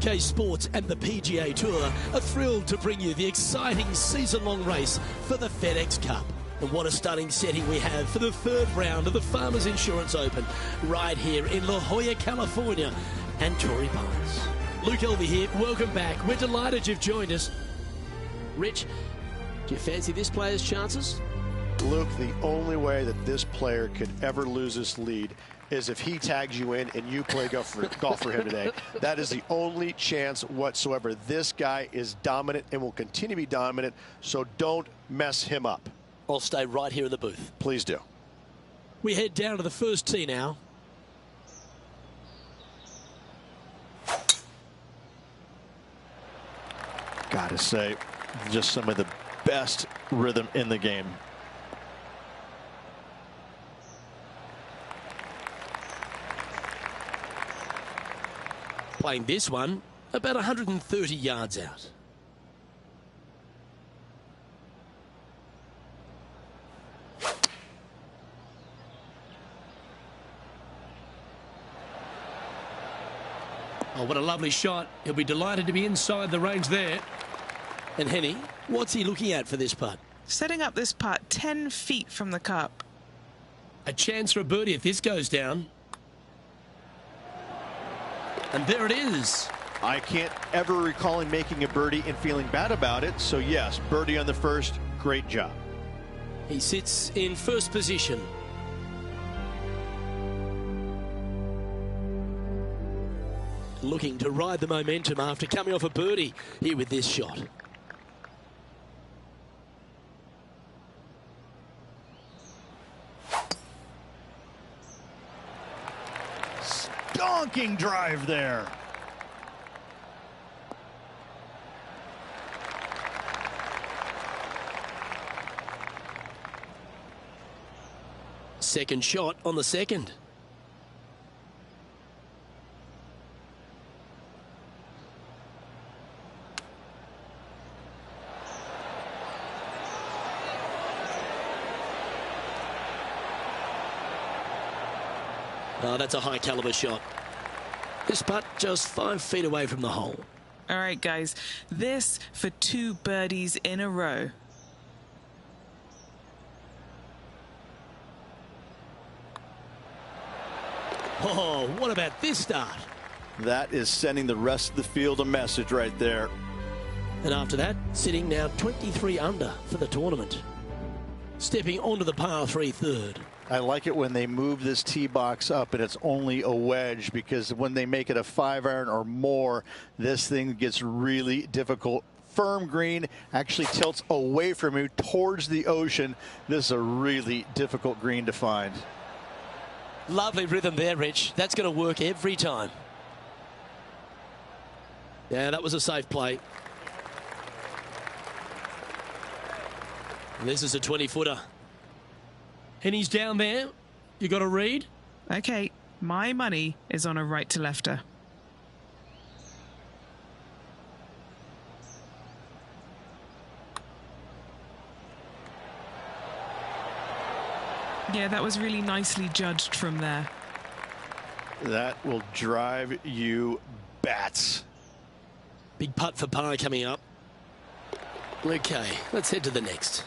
SK Sports and the PGA Tour are thrilled to bring you the exciting season-long race for the FedEx Cup. And what a stunning setting we have for the third round of the Farmers Insurance Open right here in La Jolla, California, and Torrey Pines. Luke Elvey here, welcome back. We're delighted you've joined us. Rich, do you fancy this player's chances? Luke, the only way that this player could ever lose this lead is if he tags you in and you play golf for him today. That is the only chance whatsoever. This guy is dominant and will continue to be dominant, so don't mess him up. I'll stay right here in the booth. Please do. We head down to the first tee now. Gotta say, just some of the best rhythm in the game. Playing this one about 130 yards out. Oh, what a lovely shot. He'll be delighted to be inside the range there. And Henny, what's he looking at for this putt? Setting up this putt 10 feet from the cup. A chance for a birdie if this goes down. And there it is. I can't ever recall him making a birdie and feeling bad about it. So yes, birdie on the first, great job. He sits in first position. Looking to ride the momentum after coming off a birdie here with this shot. Stonking drive there. Second shot on the second. Oh, that's a high caliber shot. This putt just 5 feet away from the hole. All right, guys, this for 2 birdies in a row. Oh, what about this start? That is sending the rest of the field a message right there. And after that, sitting now 23 under for the tournament. Stepping onto the par 3 third. I like it when they move this tee box up and it's only a wedge, because when they make it a 5-iron or more, this thing gets really difficult. Firm green, actually tilts away from you towards the ocean. This is a really difficult green to find. Lovely rhythm there, Rich. That's going to work every time. Yeah, that was a safe play. And this is a 20-footer. And he's down there. You got to read? Okay, my money is on a right to lefter. Yeah, that was really nicely judged from there. That will drive you bats. Big putt for par coming up. Okay, let's head to the next.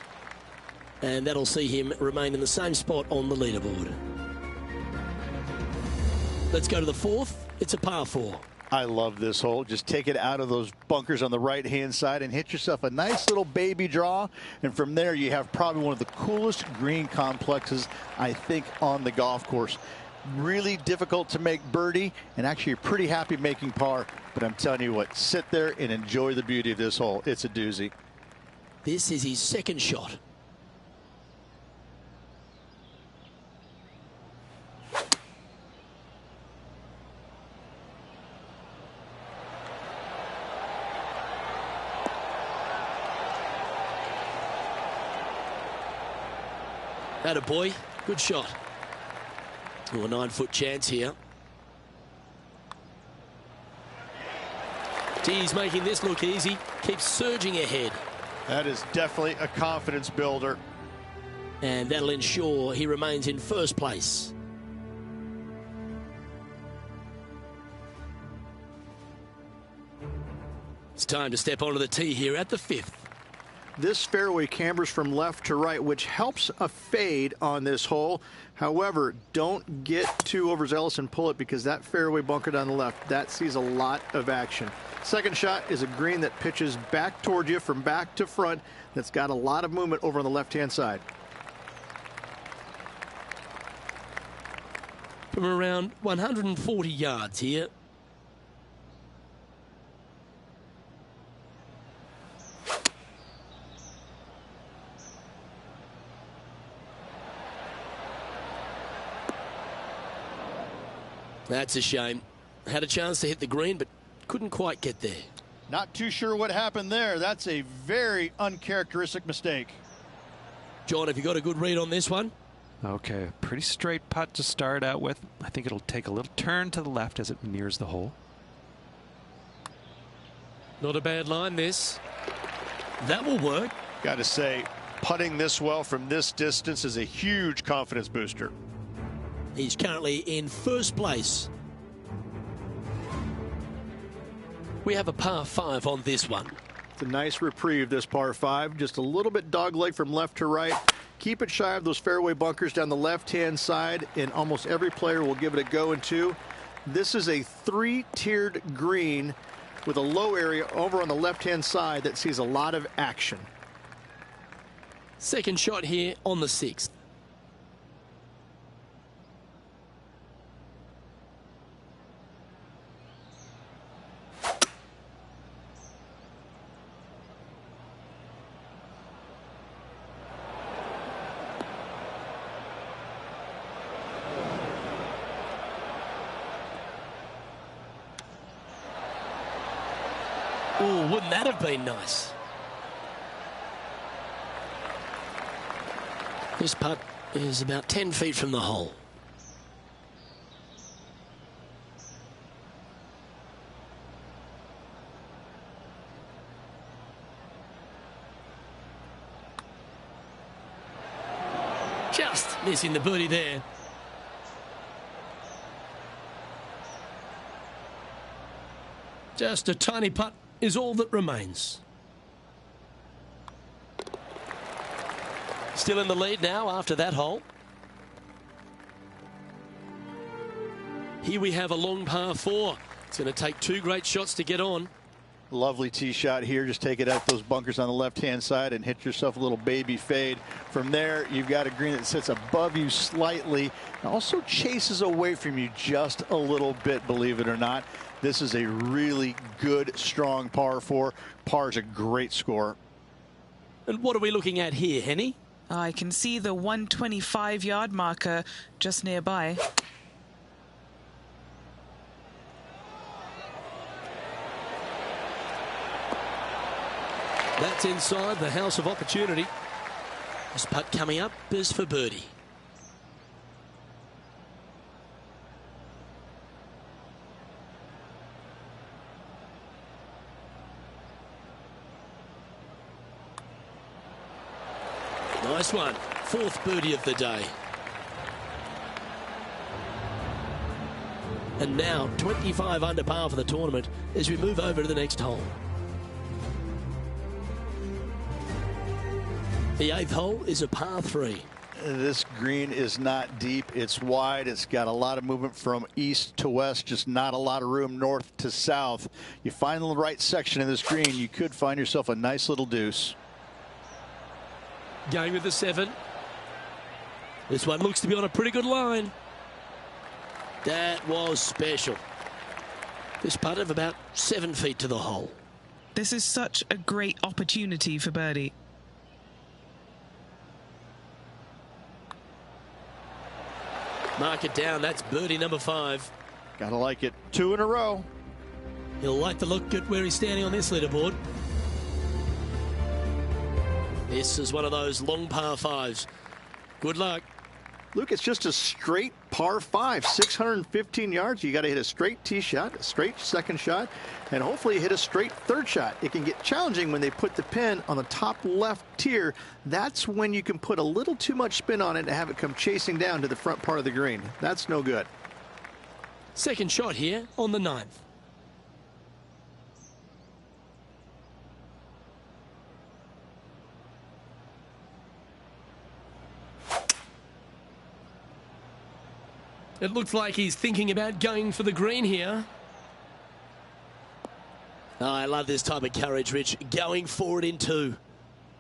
And that'll see him remain in the same spot on the leaderboard. Let's go to the fourth. It's a par 4. I love this hole. Just take it out of those bunkers on the right-hand side and hit yourself a nice little baby draw. And from there, you have probably one of the coolest green complexes, I think, on the golf course. Really difficult to make birdie, and actually you're pretty happy making par. But I'm telling you what, sit there and enjoy the beauty of this hole. It's a doozy. This is his second shot. Attaboy, good shot. Oh, a 9-foot chance here. He's making this look easy. Keeps surging ahead. That is definitely a confidence builder. And that'll ensure he remains in first place. It's time to step onto the tee here at the 5th. This fairway cambers from left to right, which helps a fade on this hole. However, don't get too overzealous and pull it, because that fairway bunker down the left, that sees a lot of action. Second shot is a green that pitches back toward you from back to front. That's got a lot of movement over on the left-hand side. From around 140 yards here. That's a shame. Had a chance to hit the green, but couldn't quite get there. Not too sure what happened there. That's a very uncharacteristic mistake. John, have you got a good read on this one? Okay, pretty straight putt to start out with. I think it'll take a little turn to the left as it nears the hole. Not a bad line, this. That will work. Got to say, putting this well from this distance is a huge confidence booster. He's currently in first place. We have a par 5 on this one. It's a nice reprieve, this par 5. Just a little bit dogleg from left to right. Keep it shy of those fairway bunkers down the left-hand side, and almost every player will give it a go in two. This is a 3-tiered green with a low area over on the left-hand side that sees a lot of action. Second shot here on the 6th. Oh, wouldn't that have been nice? This putt is about 10 feet from the hole. Just missing the birdie there. Just a tiny putt is all that remains. Still in the lead now after that hole. Here we have a long par 4. It's going to take 2 great shots to get on. Lovely tee shot here. Just take it out those bunkers on the left-hand side and hit yourself a little baby fade. From there, you've got a green that sits above you slightly and also chases away from you just a little bit, believe it or not. This is a really good, strong par 4. Par is a great score. And what are we looking at here, Henny? I can see the 125-yard marker just nearby. That's inside the house of opportunity. This putt coming up is for birdie. Nice one. 4th birdie of the day. And now 25 under par for the tournament as we move over to the next hole. The 8th hole is a par 3. This green is not deep. It's wide. It's got a lot of movement from east to west, just not a lot of room north to south. You find the right section of this green, you could find yourself a nice little deuce. Going with the 7. This one looks to be on a pretty good line. That was special. This putt of about 7 feet to the hole. This is such a great opportunity for birdie. Mark it down. That's birdie number 5. Gotta like it. 2 in a row. He'll like to look at where he's standing on this leaderboard. This is one of those long par 5s. Good luck. Luke, it's just a straight par 5, 615 yards. You got to hit a straight tee shot, a straight second shot, and hopefully hit a straight third shot. It can get challenging when they put the pin on the top left tier. That's when you can put a little too much spin on it and have it come chasing down to the front part of the green. That's no good. Second shot here on the 9th. It looks like he's thinking about going for the green here. Oh, I love this type of courage, Rich. Going forward in two.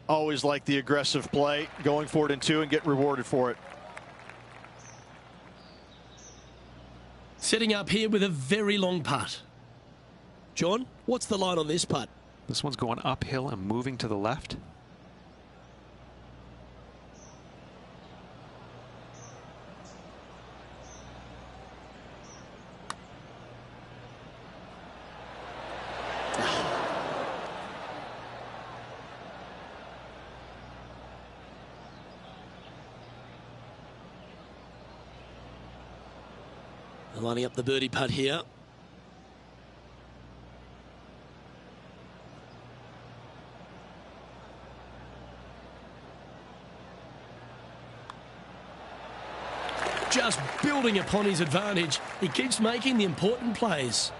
Always like the aggressive play, going forward in two and get rewarded for it. Setting up here with a very long putt. John, what's the line on this putt? This one's going uphill and moving to the left. Lining up the birdie putt here. Just building upon his advantage. He keeps making the important plays.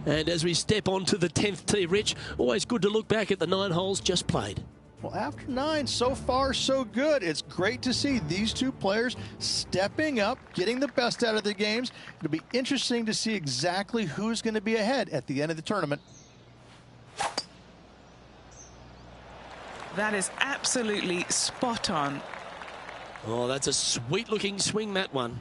And as we step on to the 10th tee, Rich, always good to look back at the 9 holes just played. Well, after 9, so far so good. It's great to see these two players stepping up, getting the best out of their games. It'll be interesting to see exactly who's going to be ahead at the end of the tournament. That is absolutely spot on. Oh, that's a sweet looking swing, that one.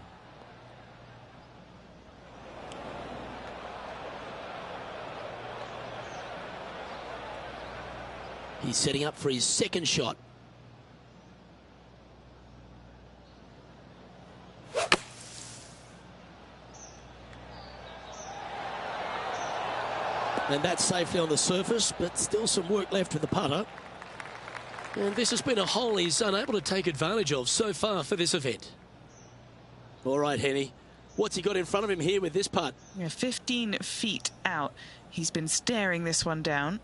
He's setting up for his second shot. And that's safely on the surface, but still some work left with the putter. And this has been a hole he's unable to take advantage of so far for this event. All right, Henny. What's he got in front of him here with this putt? Yeah, 15 feet out. He's been staring this one down.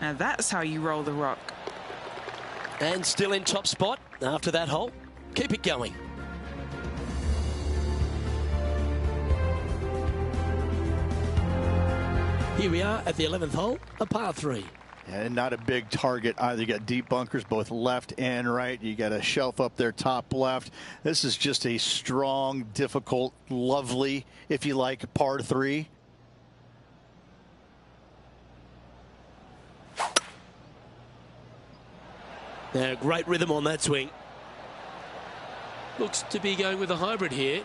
Now that's how you roll the rock. And still in top spot after that hole. Keep it going. Here we are at the 11th hole, a par 3. And not a big target either. You got deep bunkers both left and right. You got a shelf up there top left. This is just a strong, difficult, lovely, if you like, par 3. Great rhythm on that swing. Looks to be going with a hybrid here.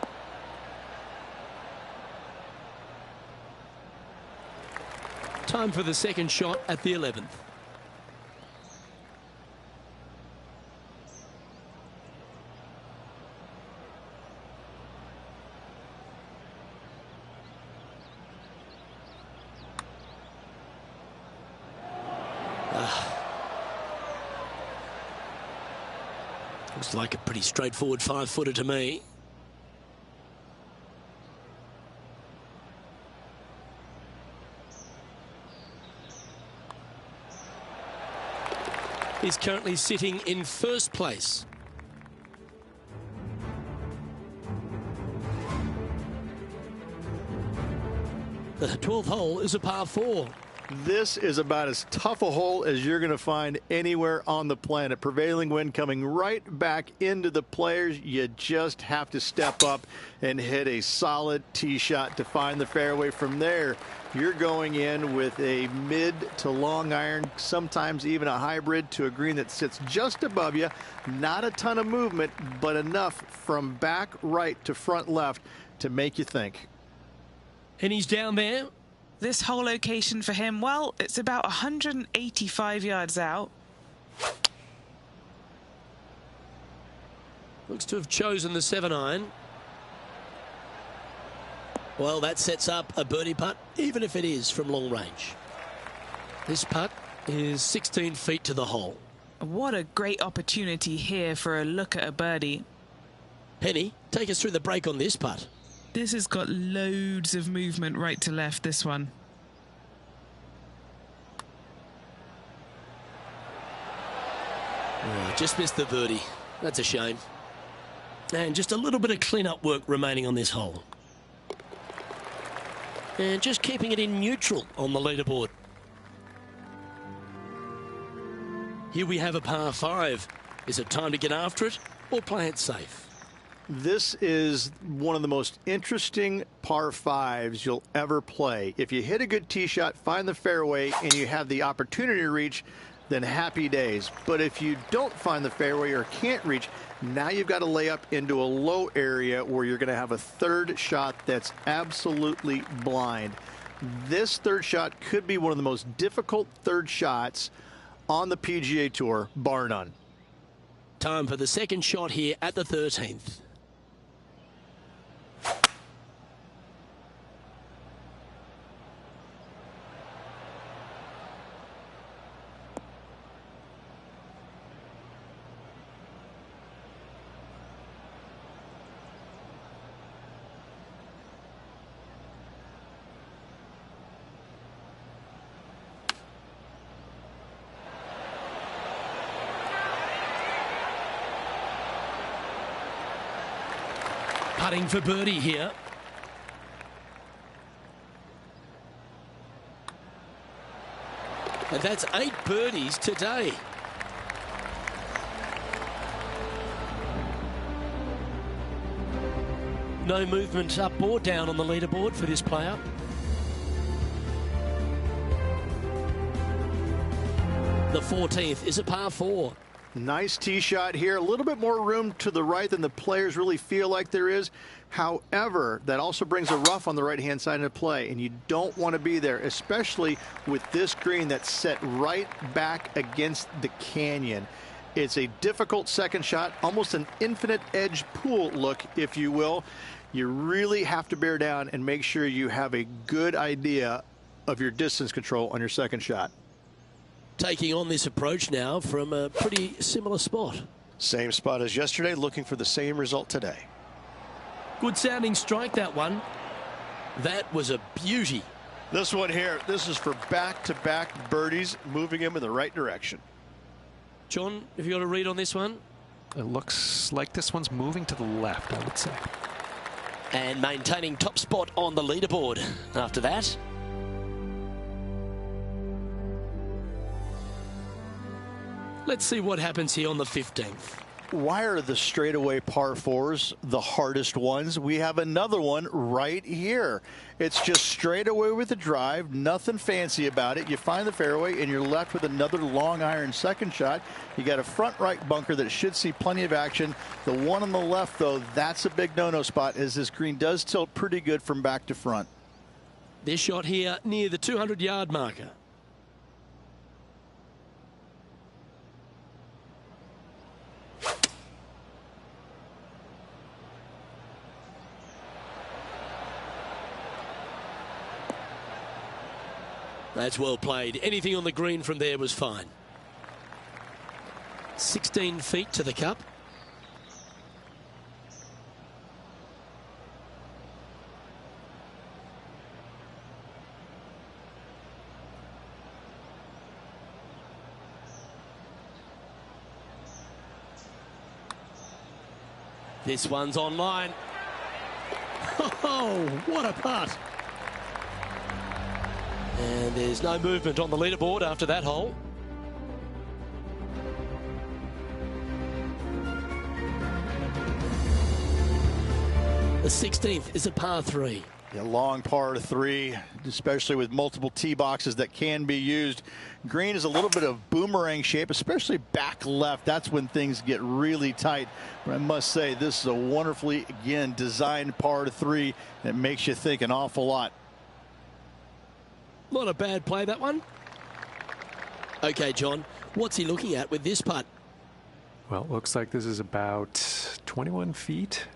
Time for the second shot at the 11th. Looks like a pretty straightforward 5-footer to me. He's currently sitting in first place. The 12th hole is a par 4. This is about as tough a hole as you're going to find anywhere on the planet. Prevailing wind coming right back into the players. You just have to step up and hit a solid tee shot to find the fairway. From there, you're going in with a mid to long iron, sometimes even a hybrid, to a green that sits just above you. Not a ton of movement, but enough from back right to front left to make you think. And he's down there. This whole location for him, well, it's about 185 yards out. Looks to have chosen the 7-iron. Well, that sets up a birdie putt, even if it is from long range. This putt is 16 feet to the hole. What a great opportunity here for a look at a birdie. Penny, take us through the break on this putt. This has got loads of movement right to left, this one. Oh, just missed the birdie. That's a shame. And just a little bit of clean-up work remaining on this hole. And just keeping it in neutral on the leaderboard. Here we have a par 5. Is it time to get after it or play it safe? This is one of the most interesting par 5s you'll ever play. If you hit a good tee shot, find the fairway, and you have the opportunity to reach, then happy days. But if you don't find the fairway or can't reach, now you've got to lay up into a low area where you're going to have a third shot that's absolutely blind. This third shot could be one of the most difficult third shots on the PGA Tour, bar none. Time for the second shot here at the 13th. Putting for birdie here. And that's 8 birdies today. No movement up or down on the leaderboard for this player. The 14th is a par 4. Nice tee shot here. A little bit more room to the right than the players really feel like there is. However, that also brings a rough on the right-hand side into play, and you don't want to be there, especially with this green that's set right back against the canyon. It's a difficult second shot, almost an infinite edge pool look, if you will. You really have to bear down and make sure you have a good idea of your distance control on your second shot. Taking on this approach now from a pretty similar spot. Same spot as yesterday, looking for the same result today. Good sounding strike, that one. That was a beauty. This one here, this is for back-to-back birdies, moving him in the right direction. John, have you got a read on this one? It looks like this one's moving to the left, I would say. And maintaining top spot on the leaderboard after that. Let's see what happens here on the 15th. Why are the straightaway par 4s the hardest ones? We have another one right here. It's just straight away with the drive, nothing fancy about it. You find the fairway and you're left with another long iron second shot. You got a front right bunker that should see plenty of action. The one on the left, though, that's a big no-no spot, as this green does tilt pretty good from back to front. This shot here near the 200-yard marker. That's well played. Anything on the green from there was fine. 16 feet to the cup. This one's online. Oh, what a putt. And there's no movement on the leaderboard after that hole. The 16th is a par 3. A long par 3, especially with multiple tee boxes that can be used. Green is a little bit of boomerang shape, especially back left. That's when things get really tight. But I must say, this is a wonderfully, again, designed par 3 that makes you think an awful lot. Not a bad play, that one. Okay, John, what's he looking at with this putt? Well, it looks like this is about 21 feet.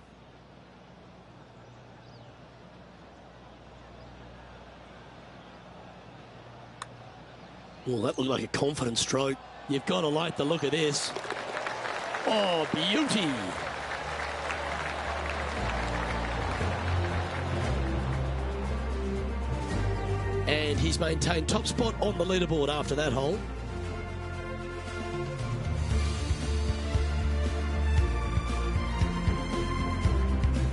Well, that looked like a confident stroke. You've got to like the look of this. Oh, beauty. And he's maintained top spot on the leaderboard after that hole.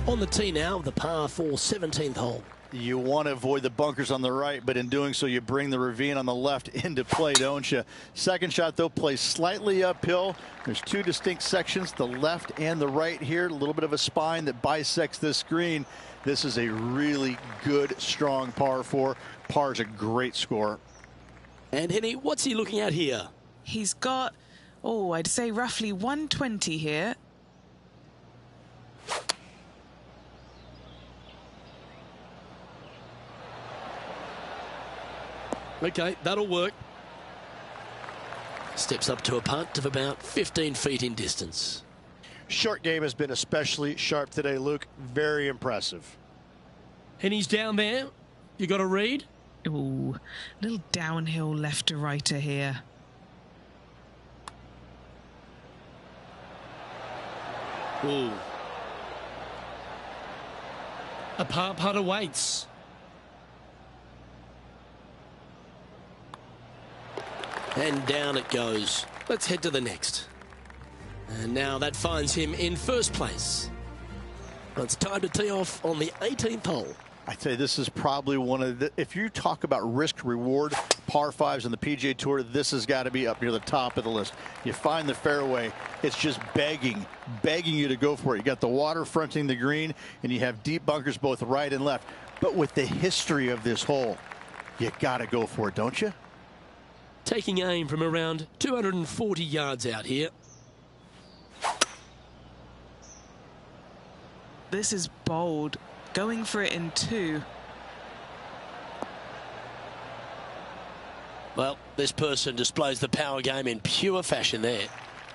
On the tee now, the par 4 17th hole. You want to avoid the bunkers on the right, but in doing so, you bring the ravine on the left into play, don't you? Second shot, though, plays slightly uphill. There's two distinct sections, the left and the right here. A little bit of a spine that bisects this green. This is a really good, strong par 4. Par's a great score. And Henny, what's he looking at here? He's got, I'd say roughly 120 here. Okay, that'll work. Steps up to a putt of about 15 feet in distance. Short game has been especially sharp today, Luke. Very impressive. Henny's down there. You got a read? Ooh, little downhill left to righter here. Ooh. A par putt awaits. And down it goes. Let's head to the next. And now that finds him in first place. It's time to tee off on the 18th hole. I'd say this is probably one of the, if you talk about risk reward par 5s on the PGA Tour, this has got to be up near the top of the list. You find the fairway, it's just begging you to go for it. You got the water fronting the green, and you have deep bunkers both right and left. But with the history of this hole, you got to go for it, don't you? Taking aim from around 240 yards out here. This is bold. Going for it in 2. Well, this person displays the power game in pure fashion there.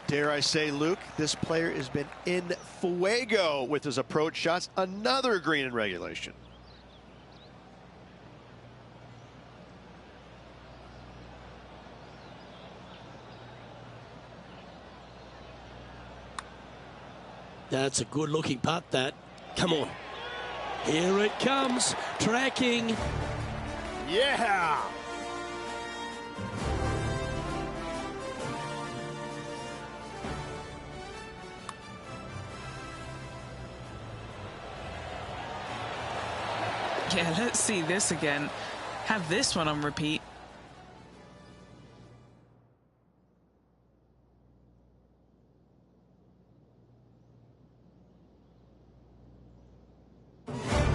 Dare I say, Luke, this player has been in fuego with his approach shots. Another green in regulation. That's a good looking putt, that. Come on. Here it comes. Tracking. Yeah! Yeah, let's see this again. Have this one on repeat.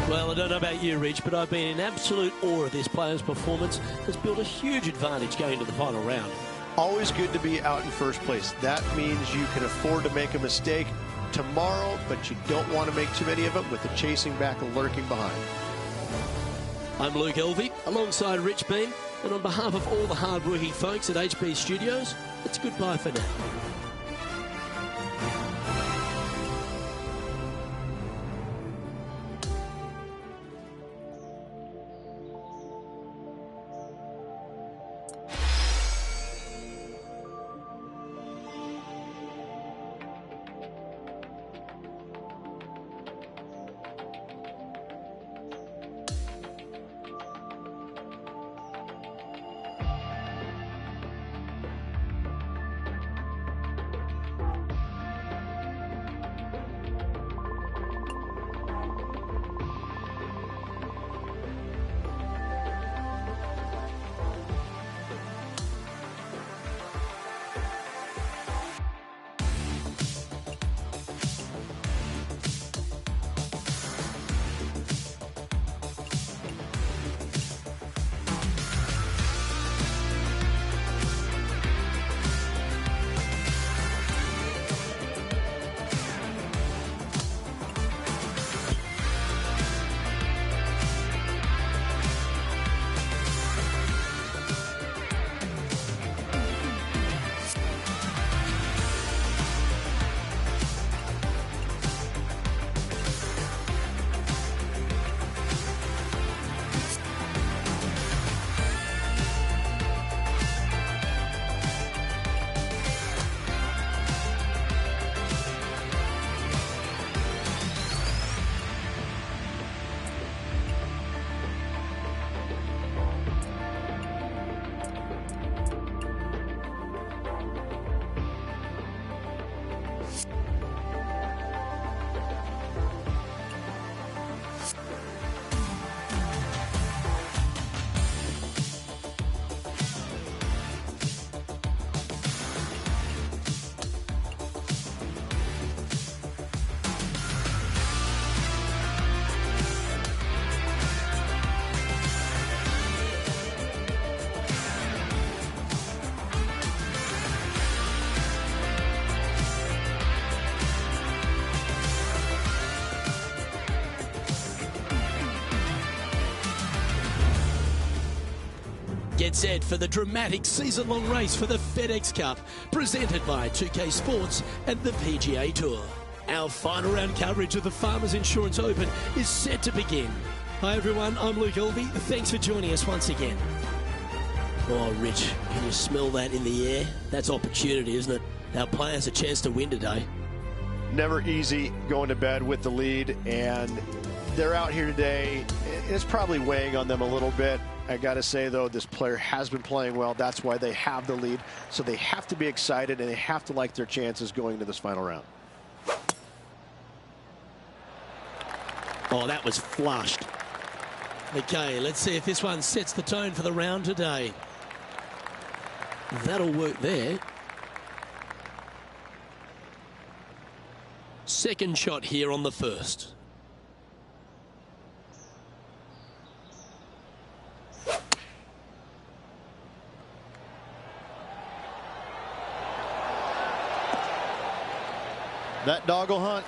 Well, I don't know about you, Rich, but I've been in absolute awe of this player's performance. Has built a huge advantage going to the final round. Always good to be out in first place. That means you can afford to make a mistake tomorrow, but you don't want to make too many of them with the chasing back and lurking behind. I'm Luke Elvey, alongside Rich Beam, and on behalf of all the hard-working folks at HP Studios, it's goodbye for now. Get set for the dramatic season-long race for the FedEx Cup, presented by 2K Sports and the PGA Tour. Our final round coverage of the Farmers Insurance Open is set to begin. Hi everyone, I'm Luke Elvey. Thanks for joining us once again. Oh, Rich, can you smell that in the air? That's opportunity, isn't it? Our players a chance to win today. Never easy going to bed with the lead, and they're out here today. It's probably weighing on them a little bit. I got to say, though, this player has been playing well. That's why they have the lead. So they have to be excited, and they have to like their chances going to this final round. Oh, that was flushed. Okay, let's see if this one sets the tone for the round today. That'll work there. Second shot here on the first. That doggle hunt.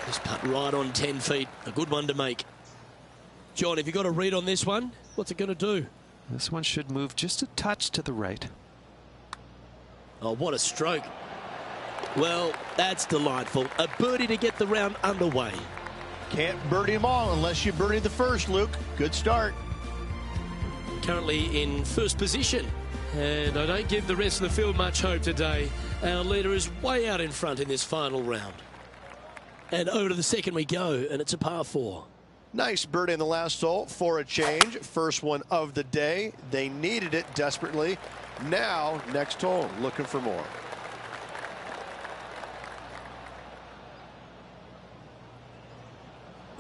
This putt right on 10 feet. A good one to make. John, have you got a read on this one? What's it going to do? This one should move just a touch to the right. Oh, what a stroke. Well, that's delightful. A birdie to get the round underway. Can't birdie them all unless you birdie the first, Luke. Good start. Currently in first position. And I don't give the rest of the field much hope today. Our leader is way out in front in this final round. And over to the second we go, and it's a par 4. Nice birdie in the last hole for a change. First one of the day. They needed it desperately. Now, next hole, looking for more.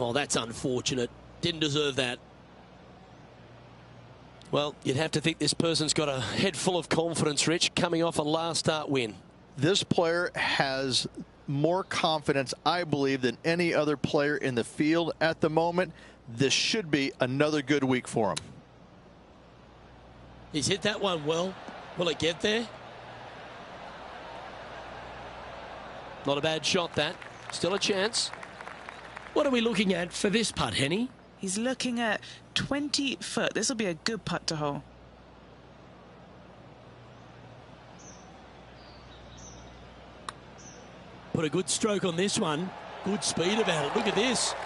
Oh, that's unfortunate. Didn't deserve that. Well, you'd have to think this person's got a head full of confidence, Rich, coming off a last start win. This player has more confidence, I believe, than any other player in the field at the moment. This should be another good week for him. He's hit that one well. Will it get there? Not a bad shot, that. Still a chance. What are we looking at for this putt, Henny? He's looking at 20 foot. This will be a good putt to hole. Put a good stroke on this one. Good speed about it. Look at this.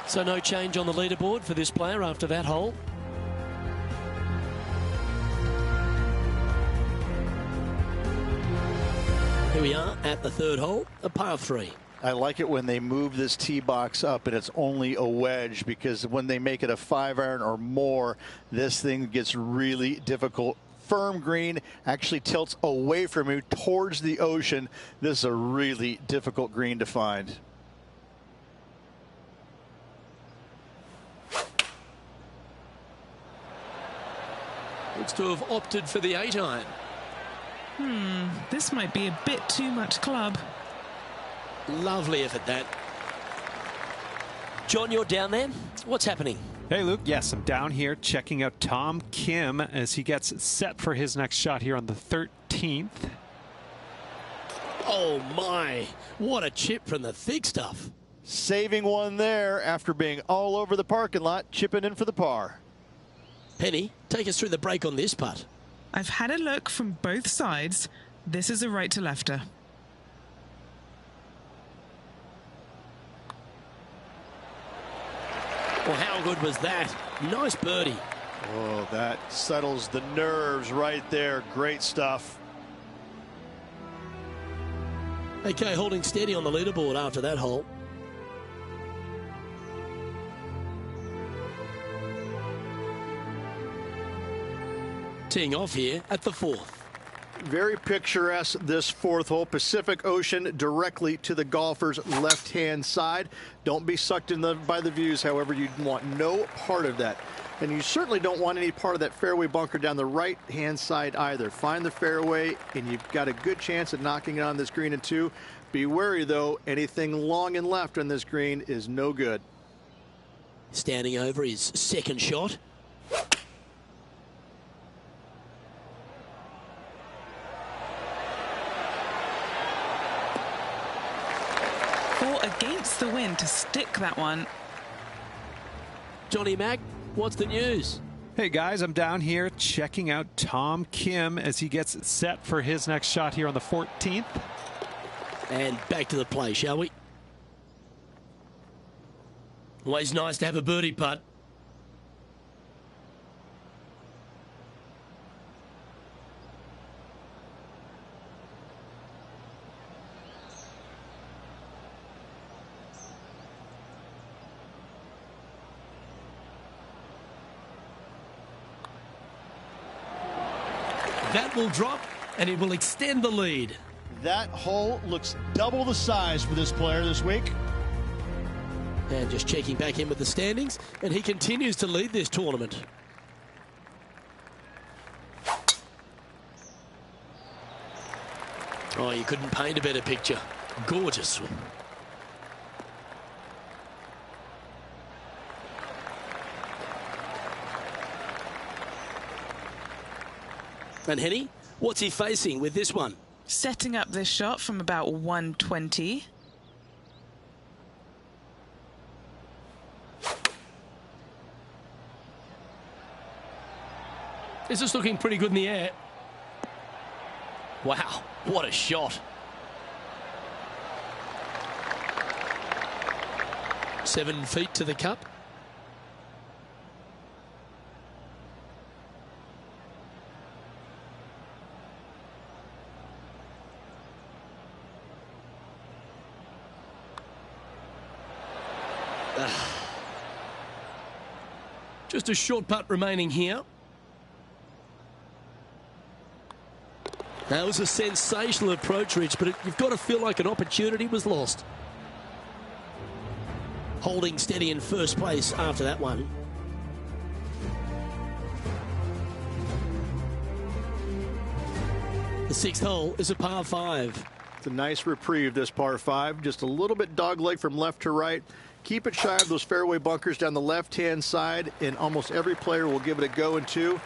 So no change on the leaderboard for this player after that hole. Here we are at the third hole, a par 3. I like it when they move this tee box up and it's only a wedge, because when they make it a 5-iron or more, this thing gets really difficult. Firm green, actually tilts away from you towards the ocean. This is a really difficult green to find. Looks to have opted for the 8-iron. This might be a bit too much club. Lovely effort, that. John, you're down there. What's happening? Hey, Luke. Yes, I'm down here checking out Tom Kim as he gets set for his next shot here on the 13th. Oh, my. What a chip from the thick stuff. Saving one there after being all over the parking lot, chipping in for the par. Penny, take us through the break on this putt. I've had a look from both sides. This is a right to lefter. Well, how good was that? Nice birdie. Oh, that settles the nerves right there. Great stuff. Okay, holding steady on the leaderboard after that hole. Teeing off here at the 4th. Very picturesque, this 4th hole. Pacific Ocean directly to the golfer's left-hand side. Don't be sucked in by the views, however. You want no part of that. And you certainly don't want any part of that fairway bunker down the right-hand side either. Find the fairway, and you've got a good chance of knocking it on this green in 2. Be wary, though. Anything long and left on this green is no good. Standing over his second shot. Against the wind to stick that one. Johnny Mack, what's the news? Hey guys, I'm down here checking out Tom Kim as he gets set for his next shot here on the 14th. And back to the play, shall we? Always nice to have a birdie putt. That will drop, and it will extend the lead. That hole looks double the size for this player this week. And just checking back in with the standings, and he continues to lead this tournament. Oh, you couldn't paint a better picture. Gorgeous. And Henny, what's he facing with this one? Setting up this shot from about 120. This is looking pretty good in the air. Wow, what a shot. 7 feet to the cup. Just a short putt remaining here. That was a sensational approach, Rich, but you've got to feel like an opportunity was lost. Holding steady in first place after that one. The 6th hole is a par 5. It's a nice reprieve, this par 5. Just a little bit dogleg from left to right. Keep it shy of those fairway bunkers down the left-hand side, and almost every player will give it a go in 2.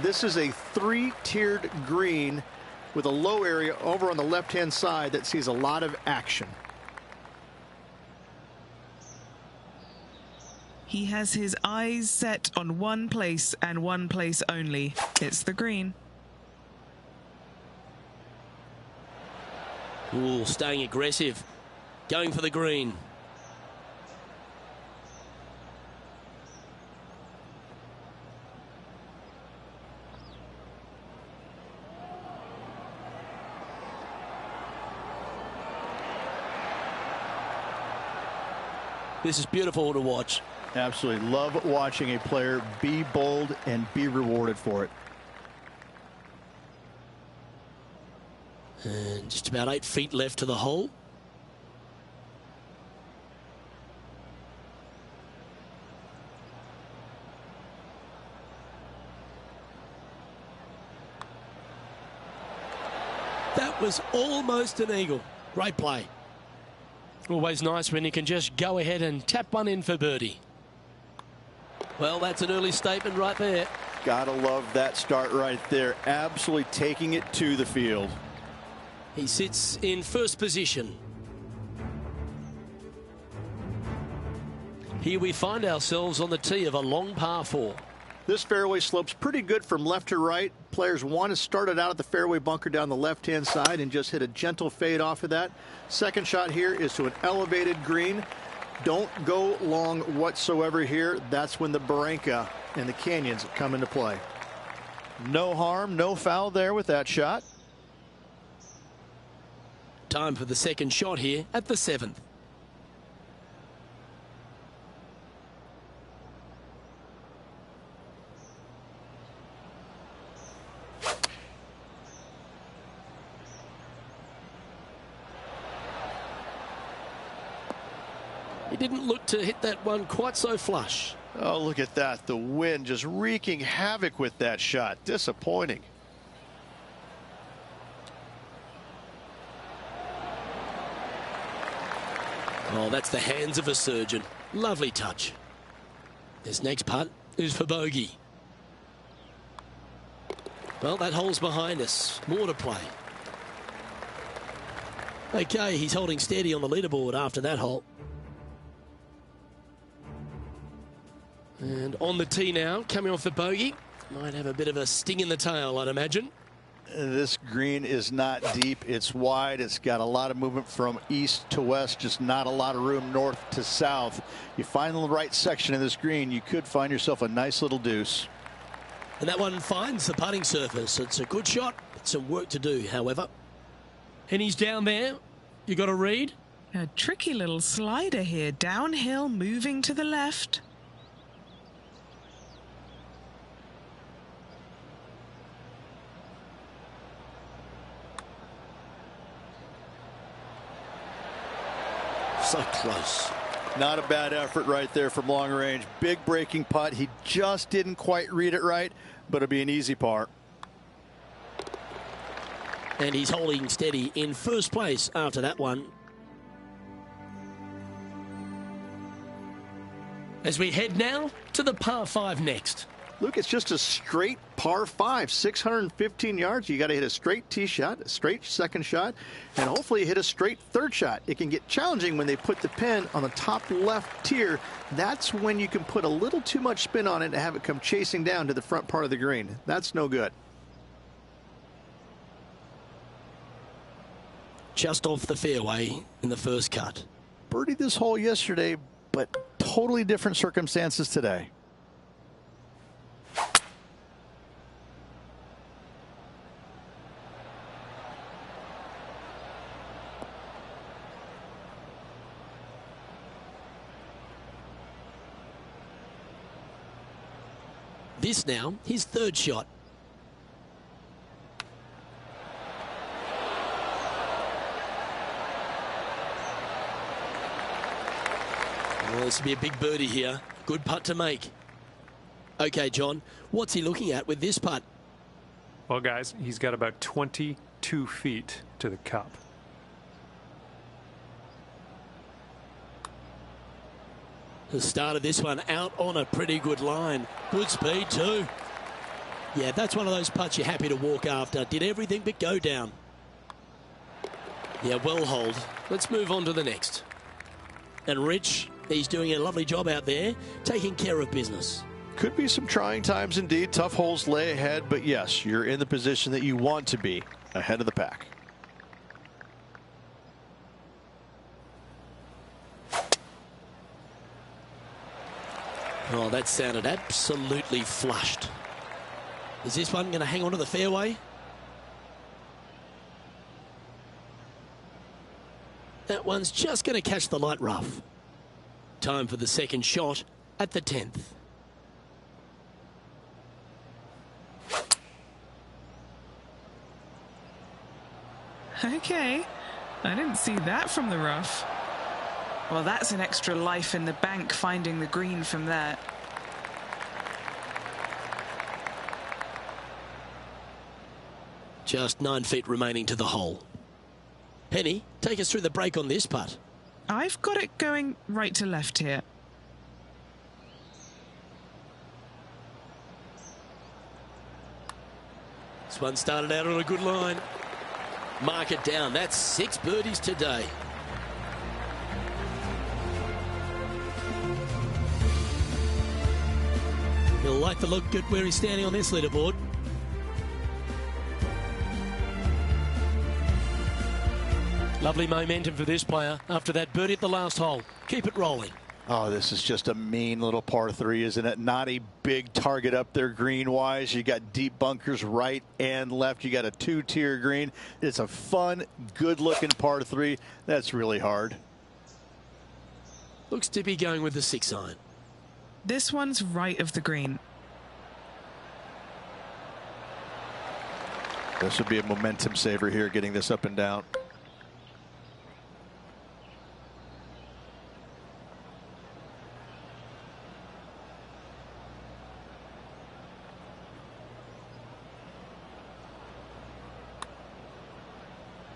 This is a 3-tiered green with a low area over on the left-hand side that sees a lot of action. He has his eyes set on one place and one place only. It's the green. Ooh, staying aggressive. Going for the green. This is beautiful to watch. Absolutely love watching a player be bold and be rewarded for it. And just about 8 feet left to the hole. That was almost an eagle. Great play. Always nice when you can just go ahead and tap one in for birdie. Well, that's an early statement right there. Gotta love that start right there. Absolutely taking it to the field. He sits in first position. Here we find ourselves on the tee of a long par 4. This fairway slopes pretty good from left to right. Players want to start it out at the fairway bunker down the left-hand side and just hit a gentle fade off of that. Second shot here is to an elevated green. Don't go long whatsoever here. That's when the Barranca and the canyons come into play. No harm, no foul there with that shot. Time for the second shot here at the 7th. He didn't look to hit that one quite so flush. Oh, look at that. The wind just wreaking havoc with that shot. Disappointing. Oh, that's the hands of a surgeon. Lovely touch. This next putt is for bogey. Well, that hole's behind us. More to play. Okay, he's holding steady on the leaderboard after that hole. And on the tee now, coming off the bogey. Might have a bit of a sting in the tail, I'd imagine. This green is not deep. It's wide. It's got a lot of movement from east to west, just not a lot of room north to south. You find the right section of this green, you could find yourself a nice little deuce. And that one finds the putting surface. It's a good shot. It's some work to do, however. And he's down there. You got a read? A tricky little slider here. Downhill, moving to the left. So close. Not a bad effort right there from long range. Big breaking putt. He just didn't quite read it right, but it'll be an easy par. And he's holding steady in first place after that one. As we head now to the par 5 next. Luke, it's just a straight par 5, 615 yards. You got to hit a straight tee shot, a straight second shot, and hopefully hit a straight third shot. It can get challenging when they put the pin on the top left tier. That's when you can put a little too much spin on it and have it come chasing down to the front part of the green. That's no good. Just off the fairway in the first cut. Birdied this hole yesterday, but totally different circumstances today. This now, his third shot. Well, this will be a big birdie here. Good putt to make. Okay, John, what's he looking at with this putt? Well, guys, he's got about 22 feet to the cup. The start of this one out on a pretty good line. Good speed too. Yeah, that's one of those putts you're happy to walk after. Did everything but go down. Yeah, well hold. Let's move on to the next. And Rich, he's doing a lovely job out there, taking care of business. Could be some trying times indeed. Tough holes lay ahead, but yes, you're in the position that you want to be, ahead of the pack. Oh, that sounded absolutely flushed. Is this one going to hang on to the fairway? That one's just going to catch the light rough. Time for the second shot at the 10th. Okay, I didn't see that from the rough. Well, that's an extra life in the bank, finding the green from there. Just 9 feet remaining to the hole. Penny, take us through the break on this putt. I've got it going right to left here. This one started out on a good line. Mark it down. That's 6 birdies today. He'll like the look at where he's standing on this leaderboard. Lovely momentum for this player after that birdie at the last hole. Keep it rolling. Oh, this is just a mean little par 3, isn't it? Not a big target up there green-wise. You got deep bunkers right and left. You got a 2-tier green. It's a fun, good-looking par 3. That's really hard. Looks to be going with the 6-iron. This one's right of the green. This would be a momentum saver here, getting this up and down.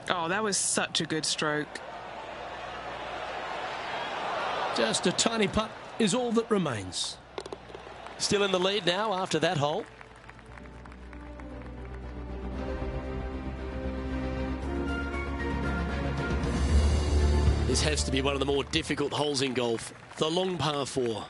Oh, that was such a good stroke. Just a tiny putt is all that remains. Still in the lead now after that hole. This has to be one of the more difficult holes in golf. The long par 4.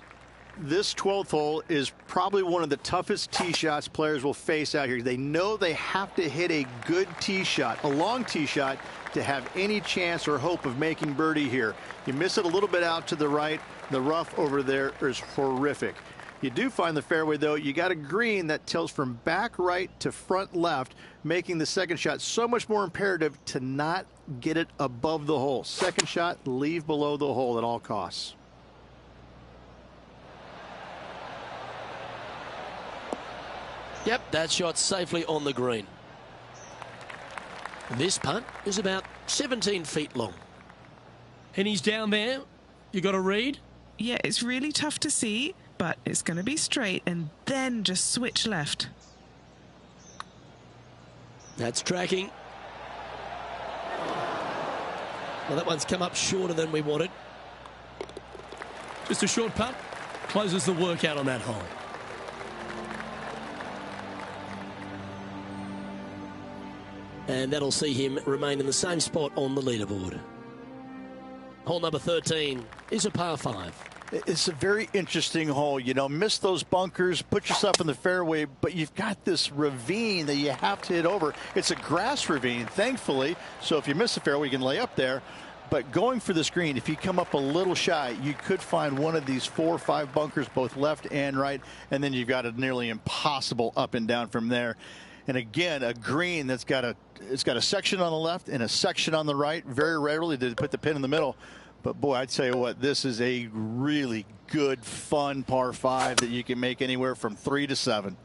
this 12th hole is probably one of the toughest tee shots players will face out here. They know they have to hit a good tee shot, a long tee shot, to have any chance or hope of making birdie here. You miss it a little bit out to the right. The rough over there is horrific. You do find the fairway, though. You got a green that tilts from back right to front left, making the second shot so much more imperative to not get it above the hole. Second shot, leave below the hole at all costs. Yep, that shot safely on the green. This putt is about 17 feet long. And he's down there. You got a read? Yeah, it's really tough to see, but it's going to be straight and then just switch left. That's tracking. Well, that one's come up shorter than we wanted. Just a short putt. Closes the workout on that hole. And that'll see him remain in the same spot on the leaderboard. Hole number 13 is a par 5. It's a very interesting hole. You know, miss those bunkers, put yourself in the fairway, but you've got this ravine that you have to hit over. It's a grass ravine, thankfully, so if you miss the fairway, you can lay up there. But going for this green, if you come up a little shy, you could find one of these 4 or 5 bunkers, both left and right, and then you've got a nearly impossible up and down from there. And again, a green that's got a section on the left and a section on the right. Very rarely did it put the pin in the middle. But boy, I'd tell you what, this is a really good, fun par 5 that you can make anywhere from 3 to 7.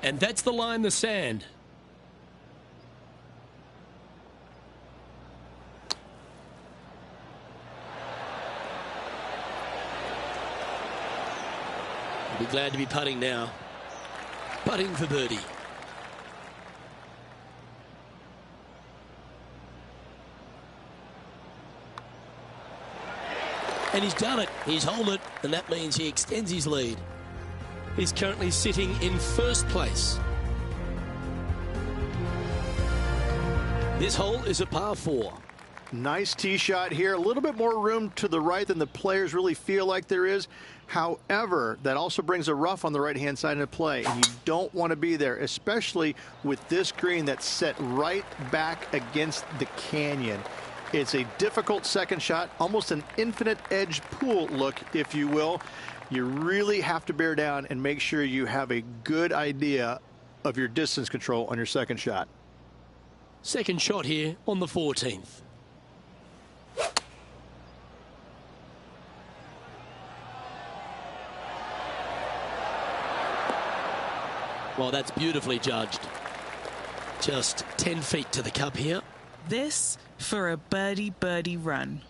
And that's the line, the sand. Be glad to be putting now. Putting for birdie. And he's done it. He's holed it, and that means he extends his lead. He's currently sitting in first place. This hole is a par 4. Nice tee shot here. A little bit more room to the right than the players really feel like there is. However, that also brings a rough on the right-hand side into play, and you don't want to be there, especially with this green that's set right back against the canyon. It's a difficult second shot, almost an infinite edge pool look, if you will. You really have to bear down and make sure you have a good idea of your distance control on your second shot. Second shot here on the 14th. Well, that's beautifully judged. Just 10 feet to the cup here. This for a birdie run.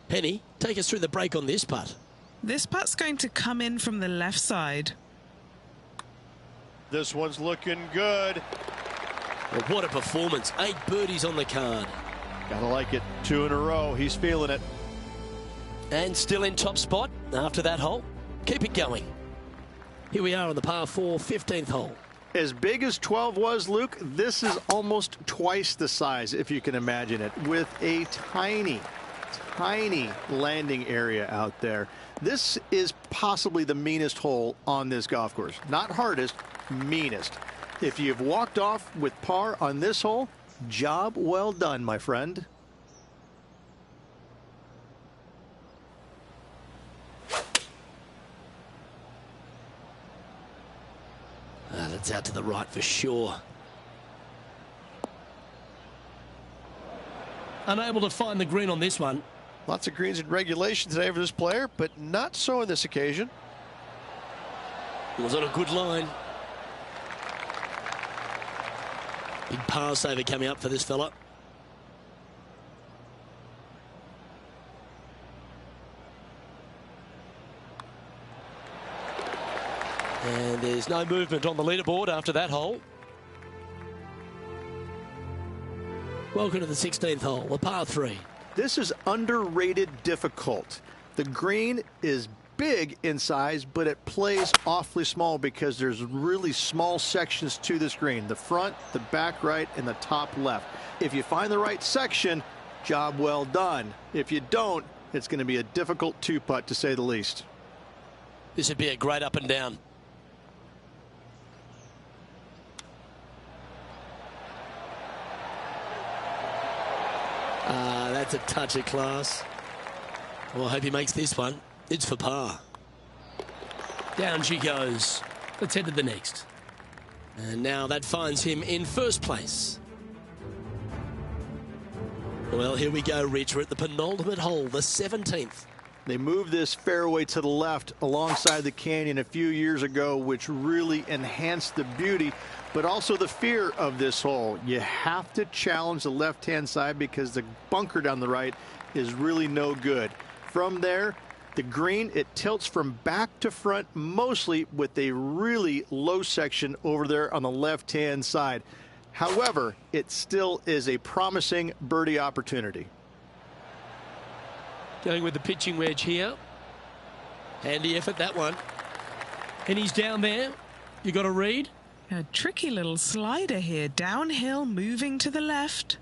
Penny, take us through the break on this putt. This putt's going to come in from the left side. This one's looking good. Well, what a performance. 8 birdies on the card. Gotta like it. 2 in a row. He's feeling it. And still in top spot after that hole. Keep it going. Here we are on the par 4, 15th hole. As big as 12 was, Luke, this is almost twice the size, if you can imagine it, with a tiny landing area out there. This is possibly the meanest hole on this golf course. Not hardest, meanest. If you've walked off with par on this hole, job well done, my friend. That's out to the right for sure. Unable to find the green on this one. Lots of greens in regulation today for this player, but not so on this occasion. It was on a good line. Big par saver coming up for this fella. And there's no movement on the leaderboard after that hole. Welcome to the 16th hole, a par 3. This is underrated difficult. The green is big in size, but it plays awfully small because there's really small sections to this green. The front, the back right, and the top left. If you find the right section, job well done. If you don't, it's going to be a difficult two-putt to say the least. This would be a great up and down. That's a touch of class. Well, I hope he makes this one. It's for par. Down she goes. Let's head to the next. And now that finds him in first place. Well, here we go, Rich. We're at the penultimate hole, the 17th. They moved this fairway to the left alongside the canyon a few years ago, which really enhanced the beauty, but also the fear of this hole. You have to challenge the left-hand side because the bunker down the right is really no good. From there, the green, it tilts from back to front mostly with a really low section over there on the left-hand side. However, it still is a promising birdie opportunity. Going with the pitching wedge here. Handy effort, that one. And he's down there. You got a read? A tricky little slider here. Downhill, moving to the left.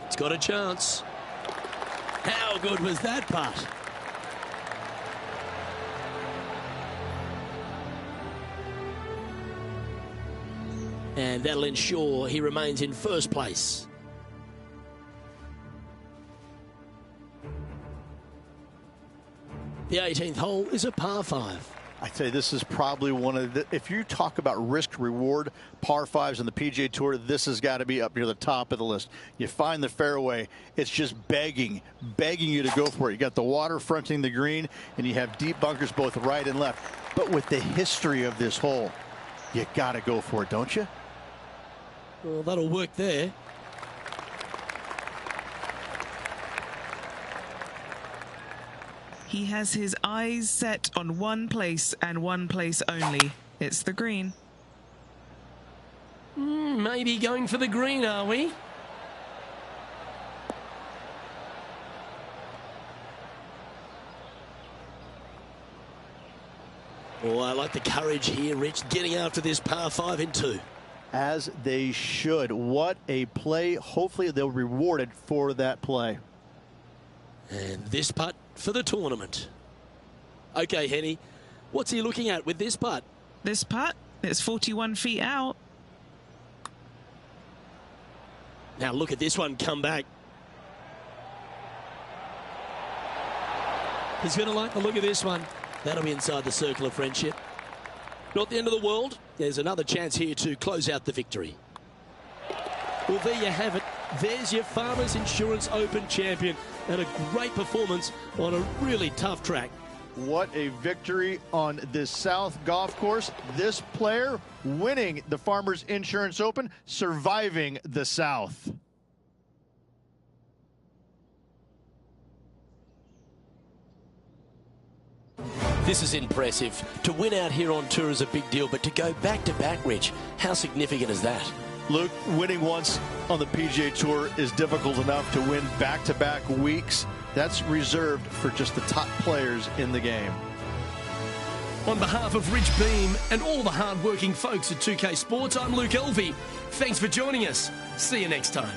It's got a chance. How good was that putt? And that'll ensure he remains in first place. The 18th hole is a par 5. I'd say this is probably one of the, if you talk about risk reward par 5s on the PGA Tour, this has got to be up near the top of the list. You find the fairway, it's just begging you to go for it. You got the water fronting the green, and you have deep bunkers both right and left. But with the history of this hole, you got to go for it, don't you? Well, that'll work there. He has his eyes set on one place and one place only. It's the green. Maybe going for the green, are we? Oh, I like the courage here, Rich, getting after this par 5 in 2. As they should. What a play. Hopefully they'll be rewarded for that play. And this putt for the tournament. Okay, Henny, what's he looking at with this putt? This putt, it's 41 feet out. Now look at this one come back. He's going to like the look of this one. That'll be inside the circle of friendship. Not the end of the world. There's another chance here to close out the victory. Well, there you have it. There's your Farmers Insurance Open champion, and a great performance on a really tough track. What a victory on this South golf course. This player winning the Farmers Insurance Open, surviving the South. This is impressive. To win out here on tour is a big deal, but to go back-to-back, Rich, how significant is that? Luke, winning once on the PGA Tour is difficult enough. To win back-to-back weeks, that's reserved for just the top players in the game. On behalf of Rich Beem and all the hard-working folks at 2K Sports, I'm Luke Elvey. Thanks for joining us. See you next time.